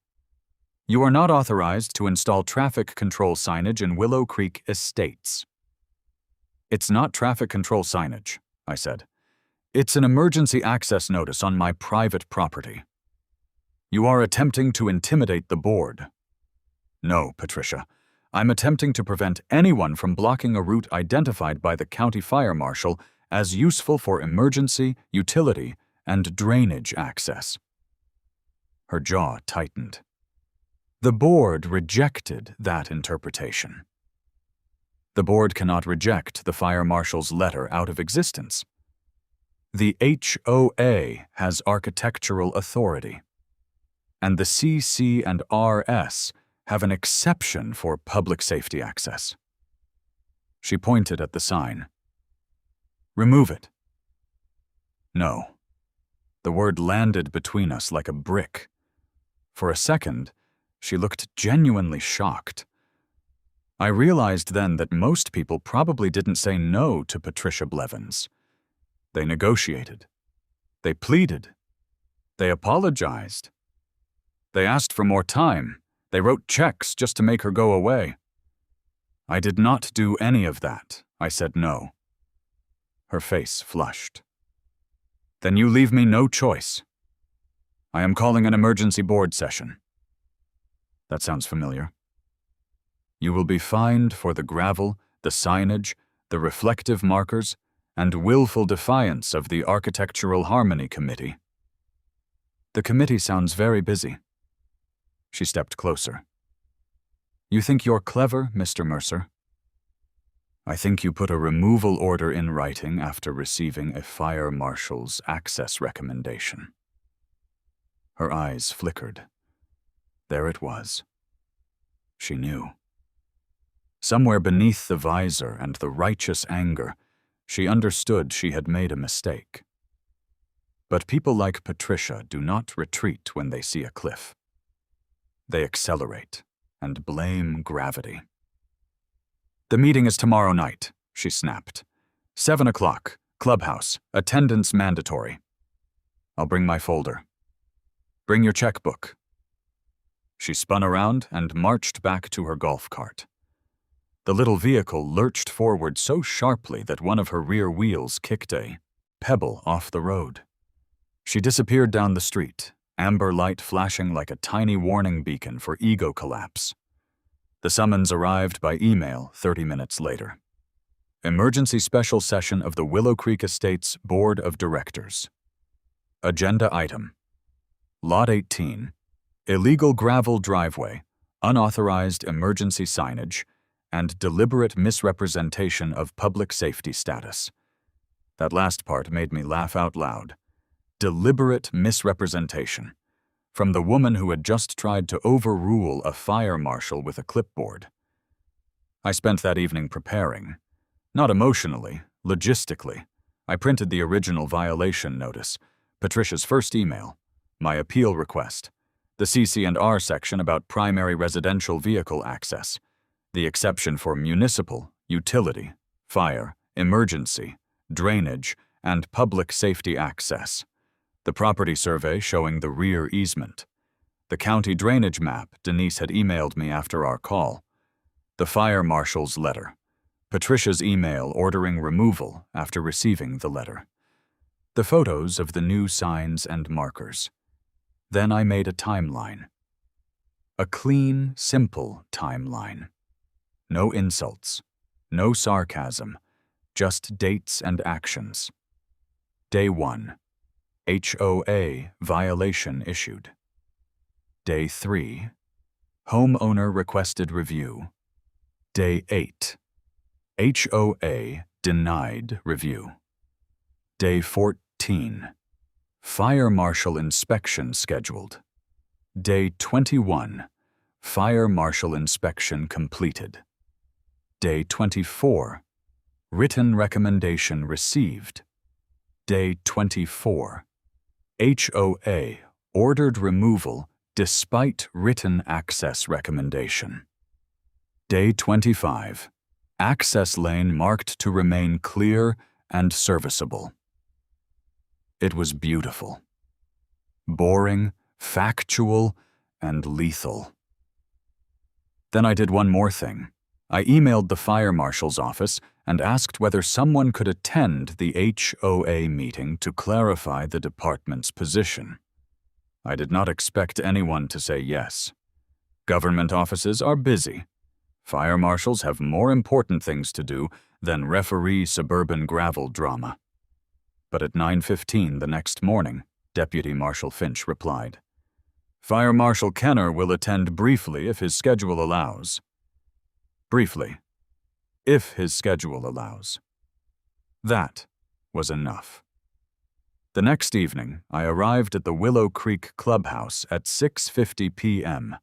You are not authorized to install traffic control signage in Willow Creek Estates. It's not traffic control signage, I said. It's an emergency access notice on my private property. You are attempting to intimidate the board. No, Patricia. I'm attempting to prevent anyone from blocking a route identified by the county fire marshal as useful for emergency, utility, and drainage access. Her jaw tightened. The board rejected that interpretation. The board cannot reject the fire marshal's letter out of existence. The HOA has architectural authority, and the CC and RS have an exception for public safety access. She pointed at the sign. Remove it. No. The word landed between us like a brick. For a second, she looked genuinely shocked. I realized then that most people probably didn't say no to Patricia Blevins. They negotiated. They pleaded. They apologized. They asked for more time. They wrote checks just to make her go away. I did not do any of that. I said no. Her face flushed. Then you leave me no choice. I am calling an emergency board session. That sounds familiar. You will be fined for the gravel, the signage, the reflective markers, and willful defiance of the Architectural Harmony Committee. The committee sounds very busy. She stepped closer. You think you're clever, Mr. Mercer? I think you put a removal order in writing after receiving a fire marshal's access recommendation. Her eyes flickered. There it was. She knew. Somewhere beneath the visor and the righteous anger, she understood she had made a mistake. But people like Patricia do not retreat when they see a cliff. They accelerate and blame gravity. The meeting is tomorrow night, she snapped. 7 o'clock, clubhouse, attendance mandatory. I'll bring my folder. Bring your checkbook. She spun around and marched back to her golf cart. The little vehicle lurched forward so sharply that one of her rear wheels kicked a pebble off the road. She disappeared down the street, amber light flashing like a tiny warning beacon for ego collapse. The summons arrived by email 30 minutes later. Emergency special session of the Willow Creek Estates Board of Directors. Agenda item. Lot 18. Illegal gravel driveway, unauthorized emergency signage, and deliberate misrepresentation of public safety status. That last part made me laugh out loud. Deliberate misrepresentation. from the woman who had just tried to overrule a fire marshal with a clipboard. I spent that evening preparing. Not emotionally, logistically. I printed the original violation notice, Patricia's first email, my appeal request, the CC&R section about primary residential vehicle access, the exception for municipal, utility, fire, emergency, drainage, and public safety access, the property survey showing the rear easement, the county drainage map Denise had emailed me after our call, the fire marshal's letter, Patricia's email ordering removal after receiving the letter, the photos of the new signs and markers. Then I made a timeline. A clean, simple timeline. No insults, no sarcasm, just dates and actions. Day 1. HOA violation issued. Day 3. Homeowner requested review. Day 8. HOA denied review. Day 14. Fire marshal inspection scheduled. Day 21. Fire marshal inspection completed. Day 24. Written recommendation received. Day 24. HOA ordered removal despite written access recommendation. Day 25. Access lane marked to remain clear and serviceable. It was beautiful. Boring, factual, and lethal. Then I did one more thing. I emailed the fire marshal's office and asked whether someone could attend the HOA meeting to clarify the department's position. I did not expect anyone to say yes. Government offices are busy. Fire marshals have more important things to do than referee suburban gravel drama. But at 9:15 the next morning, Deputy Marshal Finch replied, "Fire Marshal Kenner will attend briefly if his schedule allows." Briefly. If his schedule allows. That was enough. The next evening, I arrived at the Willow Creek Clubhouse at 6:50 p.m.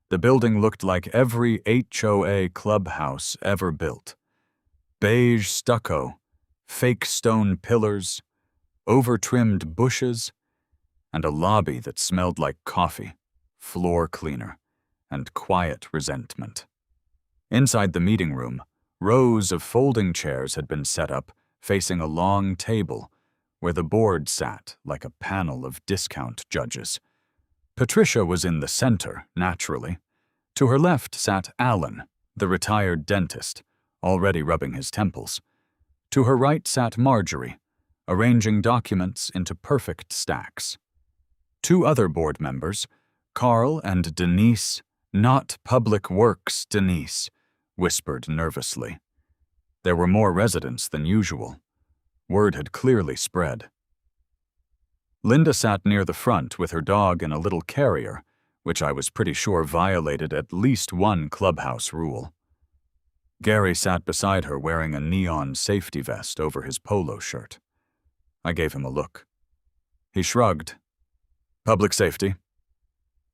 The building looked like every HOA clubhouse ever built. Beige stucco, fake stone pillars, over-trimmed bushes, and a lobby that smelled like coffee, floor cleaner, and quiet resentment. Inside the meeting room, rows of folding chairs had been set up facing a long table where the board sat like a panel of discount judges. Patricia was in the center, naturally. To her left sat Alan, the retired dentist, already rubbing his temples. To her right sat Marjorie, arranging documents into perfect stacks. Two other board members, Carl and Denise, not Public Works Denise, whispered nervously. There were more residents than usual. Word had clearly spread. Linda sat near the front with her dog in a little carrier, which I was pretty sure violated at least one clubhouse rule. Gary sat beside her wearing a neon safety vest over his polo shirt. I gave him a look. He shrugged. Public safety.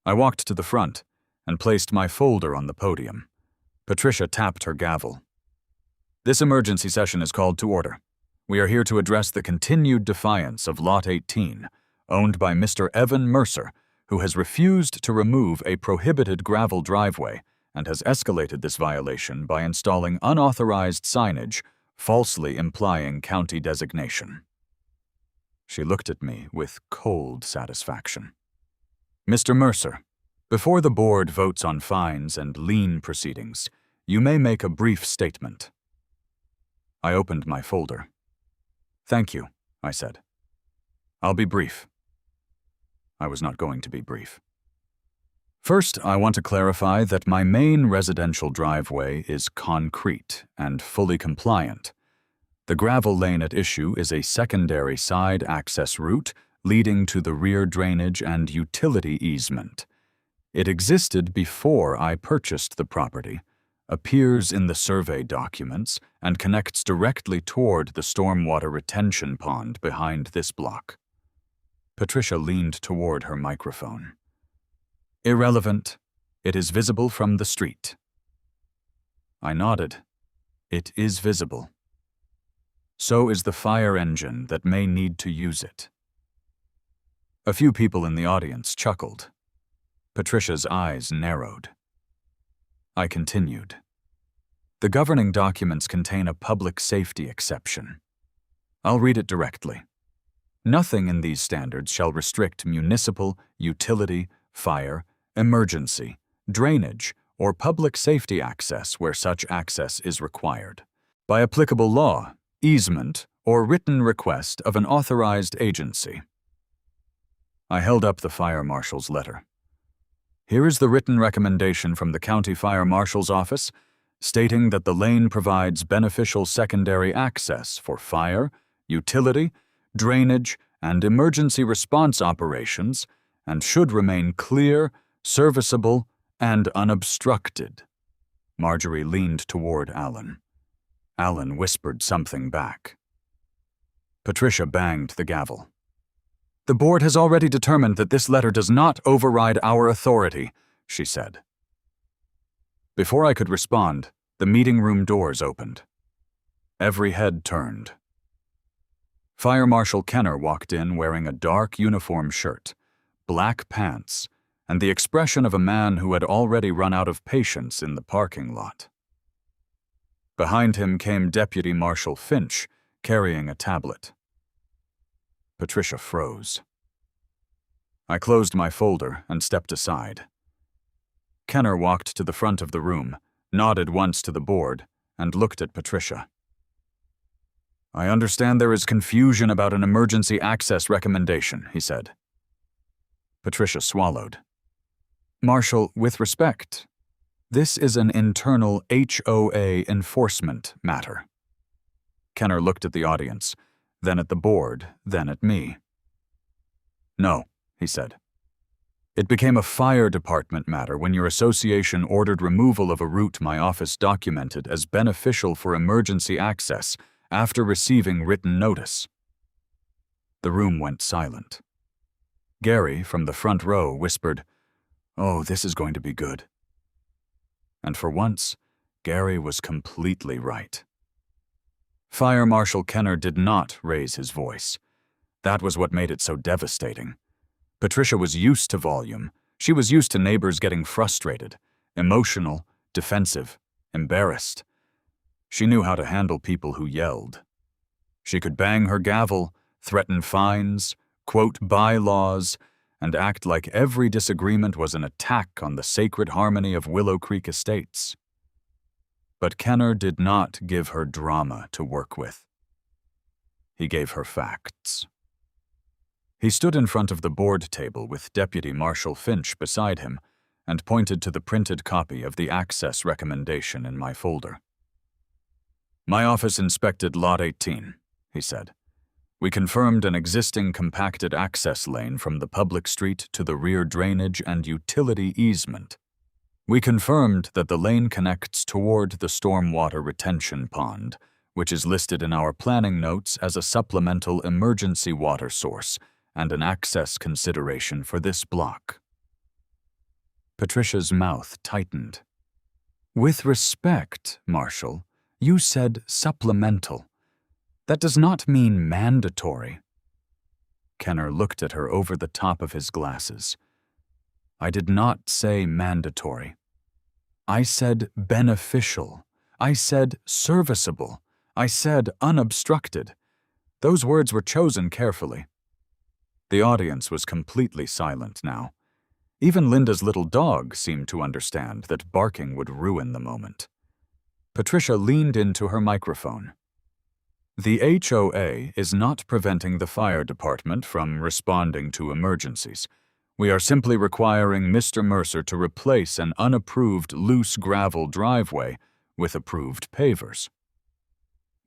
I walked to the front and placed my folder on the podium. Patricia tapped her gavel. This emergency session is called to order. We are here to address the continued defiance of Lot 18, owned by Mr. Evan Mercer, who has refused to remove a prohibited gravel driveway and has escalated this violation by installing unauthorized signage, falsely implying county designation. She looked at me with cold satisfaction. Mr. Mercer, before the board votes on fines and lien proceedings, you may make a brief statement. I opened my folder. Thank you, I said. I'll be brief. I was not going to be brief. First, I want to clarify that my main residential driveway is concrete and fully compliant. The gravel lane at issue is a secondary side access route leading to the rear drainage and utility easement. It existed before I purchased the property, appears in the survey documents, and connects directly toward the stormwater retention pond behind this block. Patricia leaned toward her microphone. Irrelevant. It is visible from the street. I nodded. It is visible. So is the fire engine that may need to use it. A few people in the audience chuckled. Patricia's eyes narrowed. I continued. The governing documents contain a public safety exception. I'll read it directly. Nothing in these standards shall restrict municipal, utility, fire, emergency, drainage, or public safety access where such access is required, by applicable law, easement, or written request of an authorized agency. I held up the fire marshal's letter. Here is the written recommendation from the county fire marshal's office, stating that the lane provides beneficial secondary access for fire, utility, drainage, and emergency response operations, and should remain clear, serviceable, and unobstructed. Marjorie leaned toward Alan. Alan whispered something back. Patricia banged the gavel. The board has already determined that this letter does not override our authority, she said. Before I could respond, the meeting room doors opened. Every head turned. Fire Marshal Kenner walked in wearing a dark uniform shirt, black pants, and the expression of a man who had already run out of patience in the parking lot. Behind him came Deputy Marshal Finch, carrying a tablet. Patricia froze. I closed my folder and stepped aside. Kenner walked to the front of the room, nodded once to the board, and looked at Patricia. I understand there is confusion about an emergency access recommendation, he said. Patricia swallowed. Marshal, with respect, this is an internal HOA enforcement matter. Kenner looked at the audience, then at the board, then at me. No, he said. It became a fire department matter when your association ordered removal of a route my office documented as beneficial for emergency access after receiving written notice. The room went silent. Gary, from the front row, whispered, "Oh, this is going to be good." And for once, Gary was completely right. Fire Marshal Kenner did not raise his voice. That was what made it so devastating. Patricia was used to volume. She was used to neighbors getting frustrated, emotional, defensive, embarrassed. She knew how to handle people who yelled. She could bang her gavel, threaten fines, quote bylaws, and act like every disagreement was an attack on the sacred harmony of Willow Creek Estates. But Kenner did not give her drama to work with. He gave her facts. He stood in front of the board table with Deputy Marshal Finch beside him and pointed to the printed copy of the access recommendation in my folder. My office inspected Lot 18, he said. We confirmed an existing compacted access lane from the public street to the rear drainage and utility easement. We confirmed that the lane connects toward the stormwater retention pond, which is listed in our planning notes as a supplemental emergency water source and an access consideration for this block. Patricia's mouth tightened. With respect, Marshal, you said supplemental. That does not mean mandatory. Kenner looked at her over the top of his glasses. I did not say mandatory. I said beneficial. I said serviceable. I said unobstructed. Those words were chosen carefully. The audience was completely silent now. Even Linda's little dog seemed to understand that barking would ruin the moment. Patricia leaned into her microphone. The HOA is not preventing the fire department from responding to emergencies. We are simply requiring Mr. Mercer to replace an unapproved loose gravel driveway with approved pavers.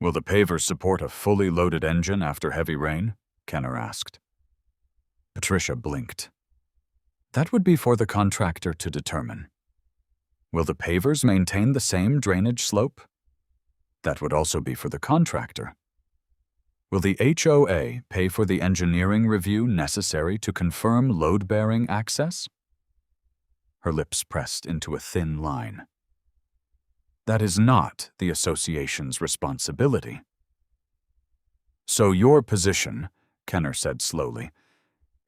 Will the pavers support a fully loaded engine after heavy rain? Kenner asked. Patricia blinked. That would be for the contractor to determine. Will the pavers maintain the same drainage slope? That would also be for the contractor. Will the HOA pay for the engineering review necessary to confirm load-bearing access? her lips pressed into a thin line. That is not the association's responsibility. So your position, Kenner said slowly,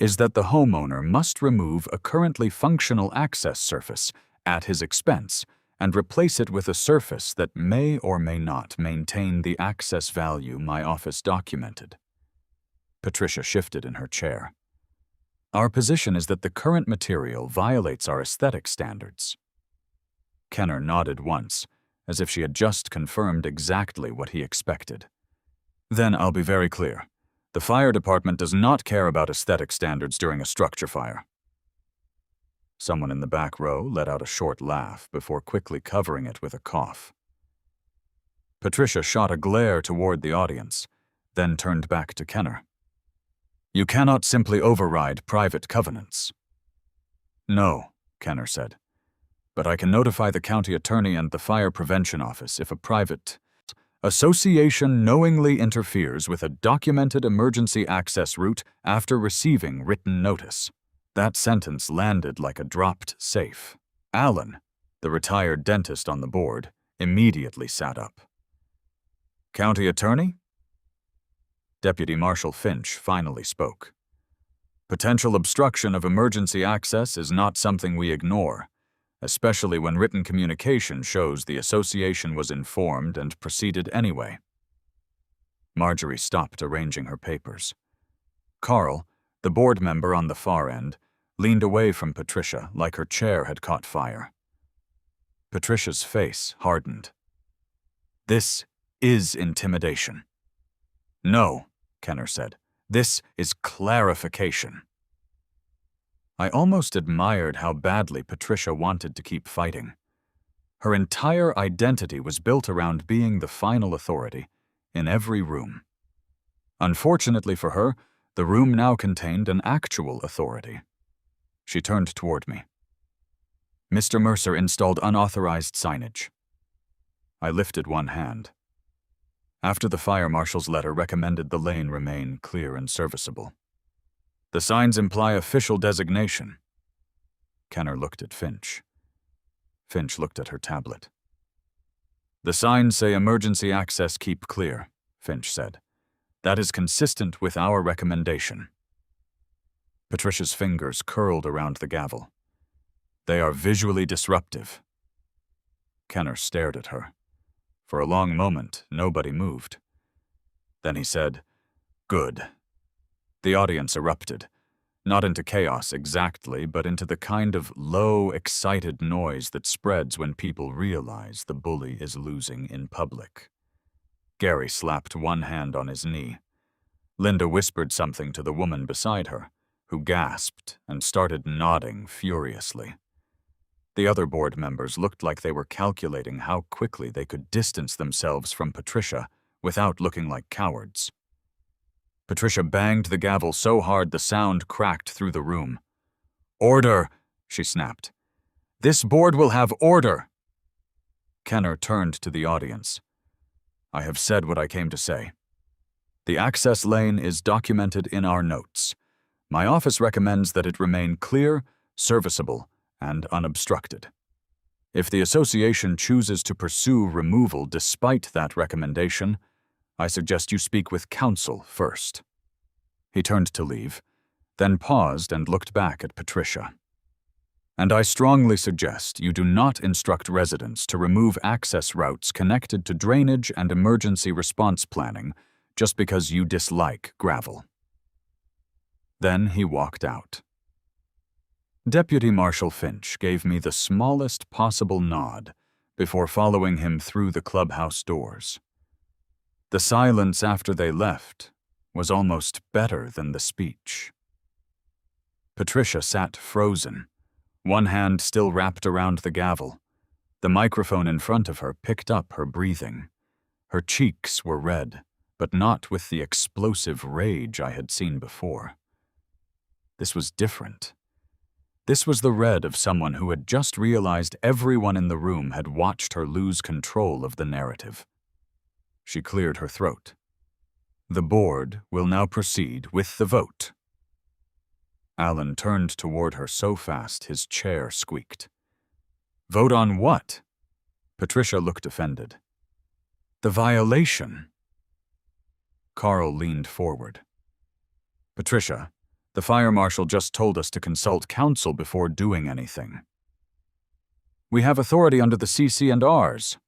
is that the homeowner must remove a currently functional access surface at his expense and replace it with a surface that may or may not maintain the access value my office documented. Patricia shifted in her chair. Our position is that the current material violates our aesthetic standards. Kenner nodded once, as if she had just confirmed exactly what he expected. Then I'll be very clear. The fire department does not care about aesthetic standards during a structure fire. Someone in the back row let out a short laugh before quickly covering it with a cough. Patricia shot a glare toward the audience, then turned back to Kenner. You cannot simply override private covenants. No, Kenner said, but I can notify the county attorney and the fire prevention office if a private association knowingly interferes with a documented emergency access route after receiving written notice. That sentence landed like a dropped safe. Allen, the retired dentist on the board, immediately sat up. County attorney? Deputy Marshal Finch finally spoke. Potential obstruction of emergency access is not something we ignore, especially when written communication shows the association was informed and proceeded anyway. Marjorie stopped arranging her papers. Carl, the board member on the far end, leaned away from Patricia like her chair had caught fire. Patricia's face hardened. This is intimidation. No, Kenner said. This is clarification. I almost admired how badly Patricia wanted to keep fighting. Her entire identity was built around being the final authority in every room. Unfortunately for her, the room now contained an actual authority. She turned toward me. Mr. Mercer installed unauthorized signage. I lifted one hand. After the fire marshal's letter recommended the lane remain clear and serviceable. The signs imply official designation. Kenner looked at Finch. Finch looked at her tablet. The signs say emergency access keep clear, Finch said. That is consistent with our recommendation. Patricia's fingers curled around the gavel. They are visually disruptive. Kenner stared at her. For a long moment, nobody moved. Then he said, Good. The audience erupted, not into chaos exactly, but into the kind of low, excited noise that spreads when people realize the bully is losing in public. Gary slapped one hand on his knee. Linda whispered something to the woman beside her, who gasped and started nodding furiously. The other board members looked like they were calculating how quickly they could distance themselves from Patricia without looking like cowards. Patricia banged the gavel so hard the sound cracked through the room. Order, she snapped. This board will have order. Kenner turned to the audience. I have said what I came to say. The access lane is documented in our notes. My office recommends that it remain clear, serviceable, and unobstructed. If the association chooses to pursue removal despite that recommendation, I suggest you speak with counsel first. He turned to leave, then paused and looked back at Patricia. And I strongly suggest you do not instruct residents to remove access routes connected to drainage and emergency response planning just because you dislike gravel. Then he walked out. Deputy Marshal Finch gave me the smallest possible nod before following him through the clubhouse doors. The silence after they left was almost better than the speech. Patricia sat frozen, one hand still wrapped around the gavel. The microphone in front of her picked up her breathing. Her cheeks were red, but not with the explosive rage I had seen before. This was different. This was the red of someone who had just realized everyone in the room had watched her lose control of the narrative. She cleared her throat. The board will now proceed with the vote. Alan turned toward her so fast his chair squeaked. Vote on what? Patricia looked offended. The violation. Carl leaned forward. Patricia, the fire marshal just told us to consult counsel before doing anything. We have authority under the CC&Rs.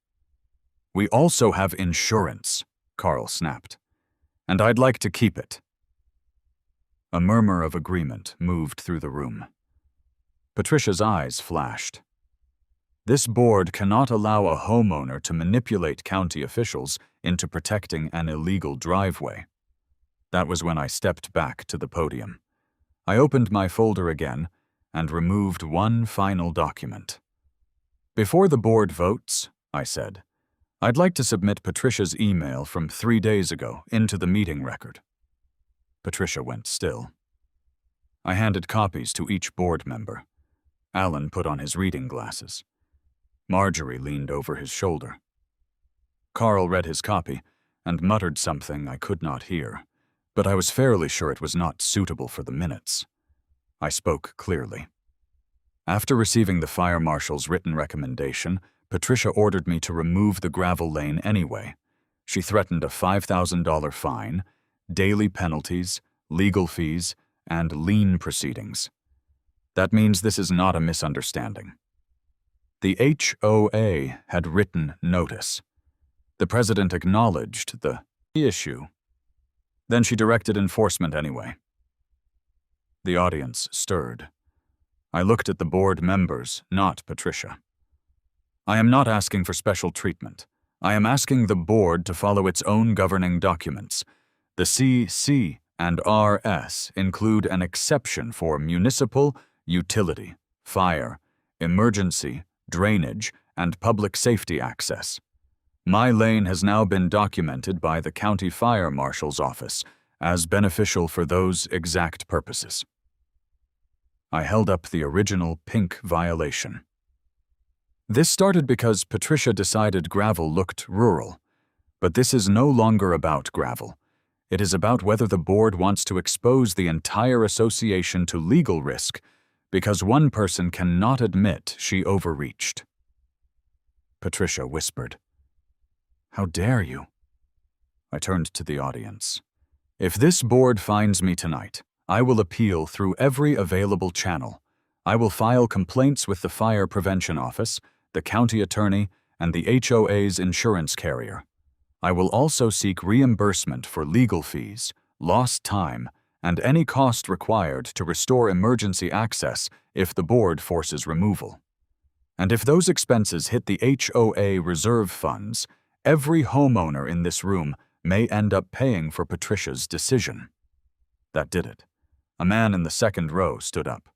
We also have insurance, Carl snapped, and I'd like to keep it. A murmur of agreement moved through the room. Patricia's eyes flashed. This board cannot allow a homeowner to manipulate county officials into protecting an illegal driveway. That was when I stepped back to the podium. I opened my folder again and removed one final document. Before the board votes, I said, I'd like to submit Patricia's email from 3 days ago into the meeting record. Patricia went still. I handed copies to each board member. Alan put on his reading glasses. Marjorie leaned over his shoulder. Carl read his copy and muttered something I could not hear, but I was fairly sure it was not suitable for the minutes. I spoke clearly. After receiving the fire marshal's written recommendation, Patricia ordered me to remove the gravel lane anyway. She threatened a $5,000 fine, daily penalties, legal fees, and lien proceedings. That means this is not a misunderstanding. The HOA had written notice. The president acknowledged the issue. Then she directed enforcement anyway. The audience stirred. I looked at the board members, not Patricia. I am not asking for special treatment. I am asking the board to follow its own governing documents. The CC and RS include an exception for municipal, utility, fire, emergency, drainage, and public safety access. My lane has now been documented by the county fire marshal's office as beneficial for those exact purposes. I held up the original pink violation. This started because Patricia decided gravel looked rural, but this is no longer about gravel. It is about whether the board wants to expose the entire association to legal risk because one person cannot admit she overreached. Patricia whispered, "How dare you?" I turned to the audience. If this board finds me tonight, I will appeal through every available channel. I will file complaints with the Fire Prevention Office, the county attorney, and the HOA's insurance carrier. I will also seek reimbursement for legal fees, lost time, and any cost required to restore emergency access if the board forces removal. And if those expenses hit the HOA reserve funds, every homeowner in this room may end up paying for Patricia's decision. That did it. A man in the second row stood up.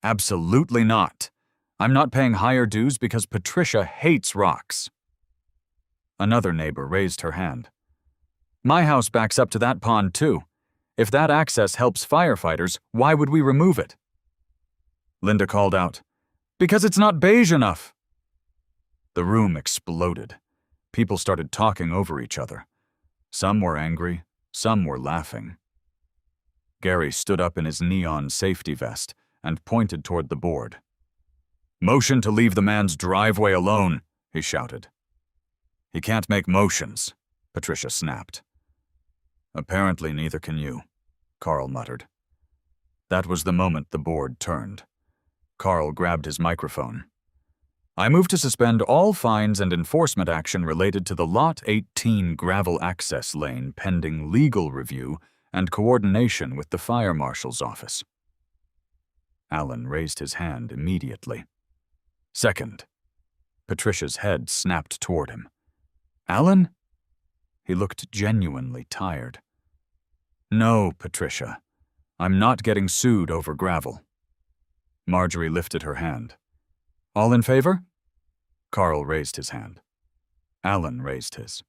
Absolutely not. I'm not paying higher dues because Patricia hates rocks. Another neighbor raised her hand. My house backs up to that pond too. If that access helps firefighters, why would we remove it? Linda called out, Because it's not beige enough. The room exploded. People started talking over each other. Some were angry, some were laughing. Gary stood up in his neon safety vest and pointed toward the board. Motion to leave the man's driveway alone, he shouted. He can't make motions, Patricia snapped. Apparently neither can you, Carl muttered. That was the moment the board turned. Carl grabbed his microphone. I move to suspend all fines and enforcement action related to the Lot 18 gravel access lane pending legal review and coordination with the fire marshal's office. Alan raised his hand immediately. Second. Patricia's head snapped toward him. Alan? He looked genuinely tired. No, Patricia. I'm not getting sued over gravel. Marjorie lifted her hand. All in favor? Carl raised his hand. Alan raised his.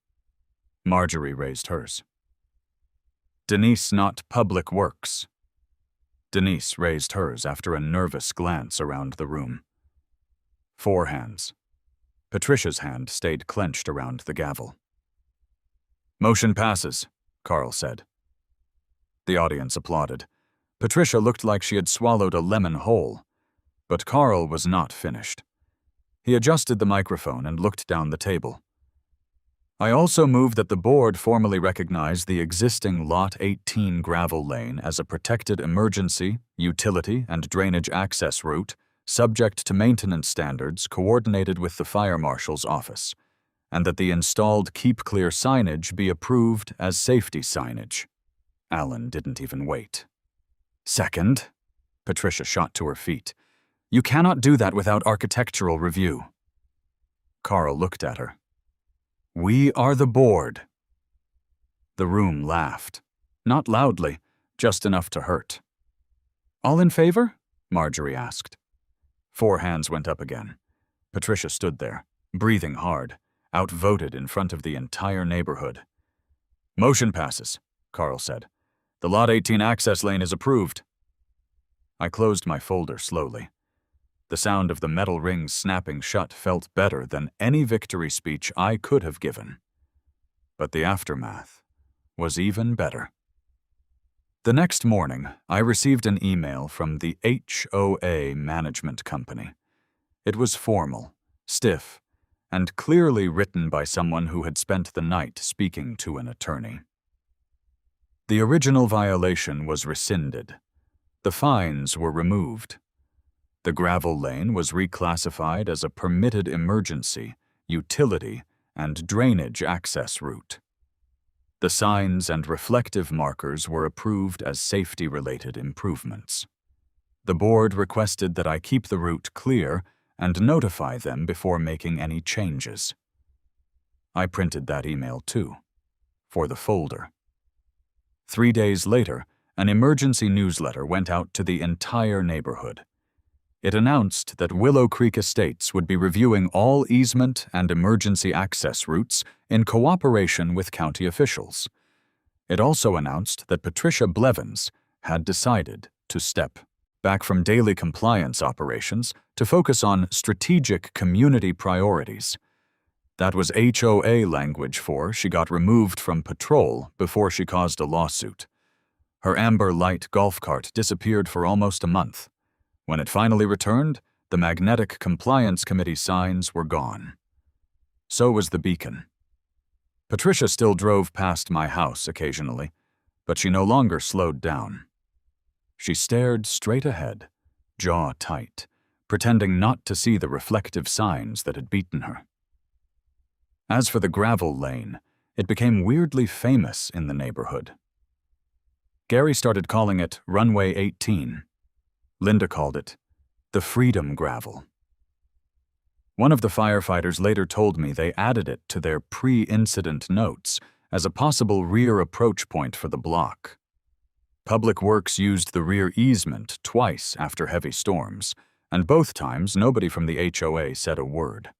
Marjorie raised hers. Denise, not Public Works. Denise raised hers after a nervous glance around the room. 4 hands. Patricia's hand stayed clenched around the gavel. Motion passes, Carl said. The audience applauded. Patricia looked like she had swallowed a lemon whole, but Carl was not finished. He adjusted the microphone and looked down the table. I also move that the board formally recognize the existing Lot 18 gravel lane as a protected emergency, utility, and drainage access route subject to maintenance standards coordinated with the fire marshal's office, and that the installed Keep Clear signage be approved as safety signage. Alan didn't even wait. Second, Patricia shot to her feet. You cannot do that without architectural review. Carl looked at her. We are the board. The room laughed. Not loudly, just enough to hurt. All in favor? Marjorie asked. 4 hands went up again. Patricia stood there, breathing hard, outvoted in front of the entire neighborhood. Motion passes, Carl said. The Lot 18 access lane is approved. I closed my folder slowly. The sound of the metal rings snapping shut felt better than any victory speech I could have given. But the aftermath was even better. The next morning, I received an email from the HOA management company. It was formal, stiff, and clearly written by someone who had spent the night speaking to an attorney. The original violation was rescinded. The fines were removed. The gravel lane was reclassified as a permitted emergency, utility, and drainage access route. The signs and reflective markers were approved as safety-related improvements. The board requested that I keep the route clear and notify them before making any changes. I printed that email too, for the folder. 3 days later, an emergency newsletter went out to the entire neighborhood. It announced that Willow Creek Estates would be reviewing all easement and emergency access routes in cooperation with county officials. It also announced that Patricia Blevins had decided to step back from daily compliance operations to focus on strategic community priorities. That was HOA language for she got removed from patrol before she caused a lawsuit. Her amber light golf cart disappeared for almost a month. When it finally returned, the magnetic compliance committee signs were gone. So was the beacon. Patricia still drove past my house occasionally, but she no longer slowed down. She stared straight ahead, jaw tight, pretending not to see the reflective signs that had beaten her. As for the gravel lane, it became weirdly famous in the neighborhood. Gary started calling it Runway 18. Linda called it the Freedom Gravel. One of the firefighters later told me they added it to their pre-incident notes as a possible rear approach point for the block. Public Works used the rear easement twice after heavy storms, and both times nobody from the HOA said a word.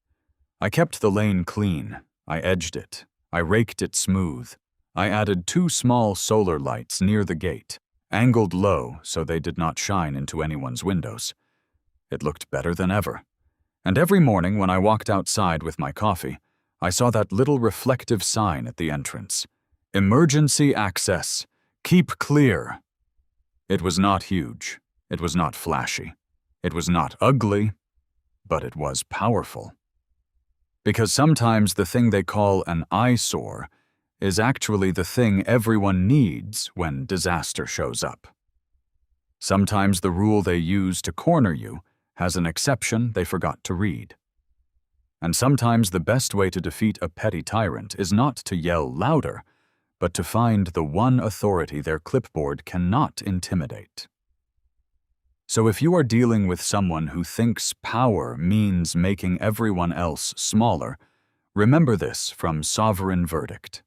I kept the lane clean, I edged it, I raked it smooth. I added 2 small solar lights near the gate, angled low so they did not shine into anyone's windows. It looked better than ever. And every morning when I walked outside with my coffee, I saw that little reflective sign at the entrance. Emergency access. Keep clear. It was not huge. It was not flashy. It was not ugly, but it was powerful. Because sometimes the thing they call an eyesore is actually the thing everyone needs when disaster shows up. Sometimes the rule they use to corner you has an exception they forgot to read. And sometimes the best way to defeat a petty tyrant is not to yell louder, but to find the one authority their clipboard cannot intimidate. So if you are dealing with someone who thinks power means making everyone else smaller, remember this from Sovereign Verdict.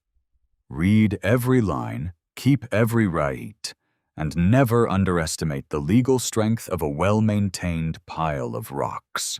Read every line, keep every right, and never underestimate the legal strength of a well-maintained pile of rocks.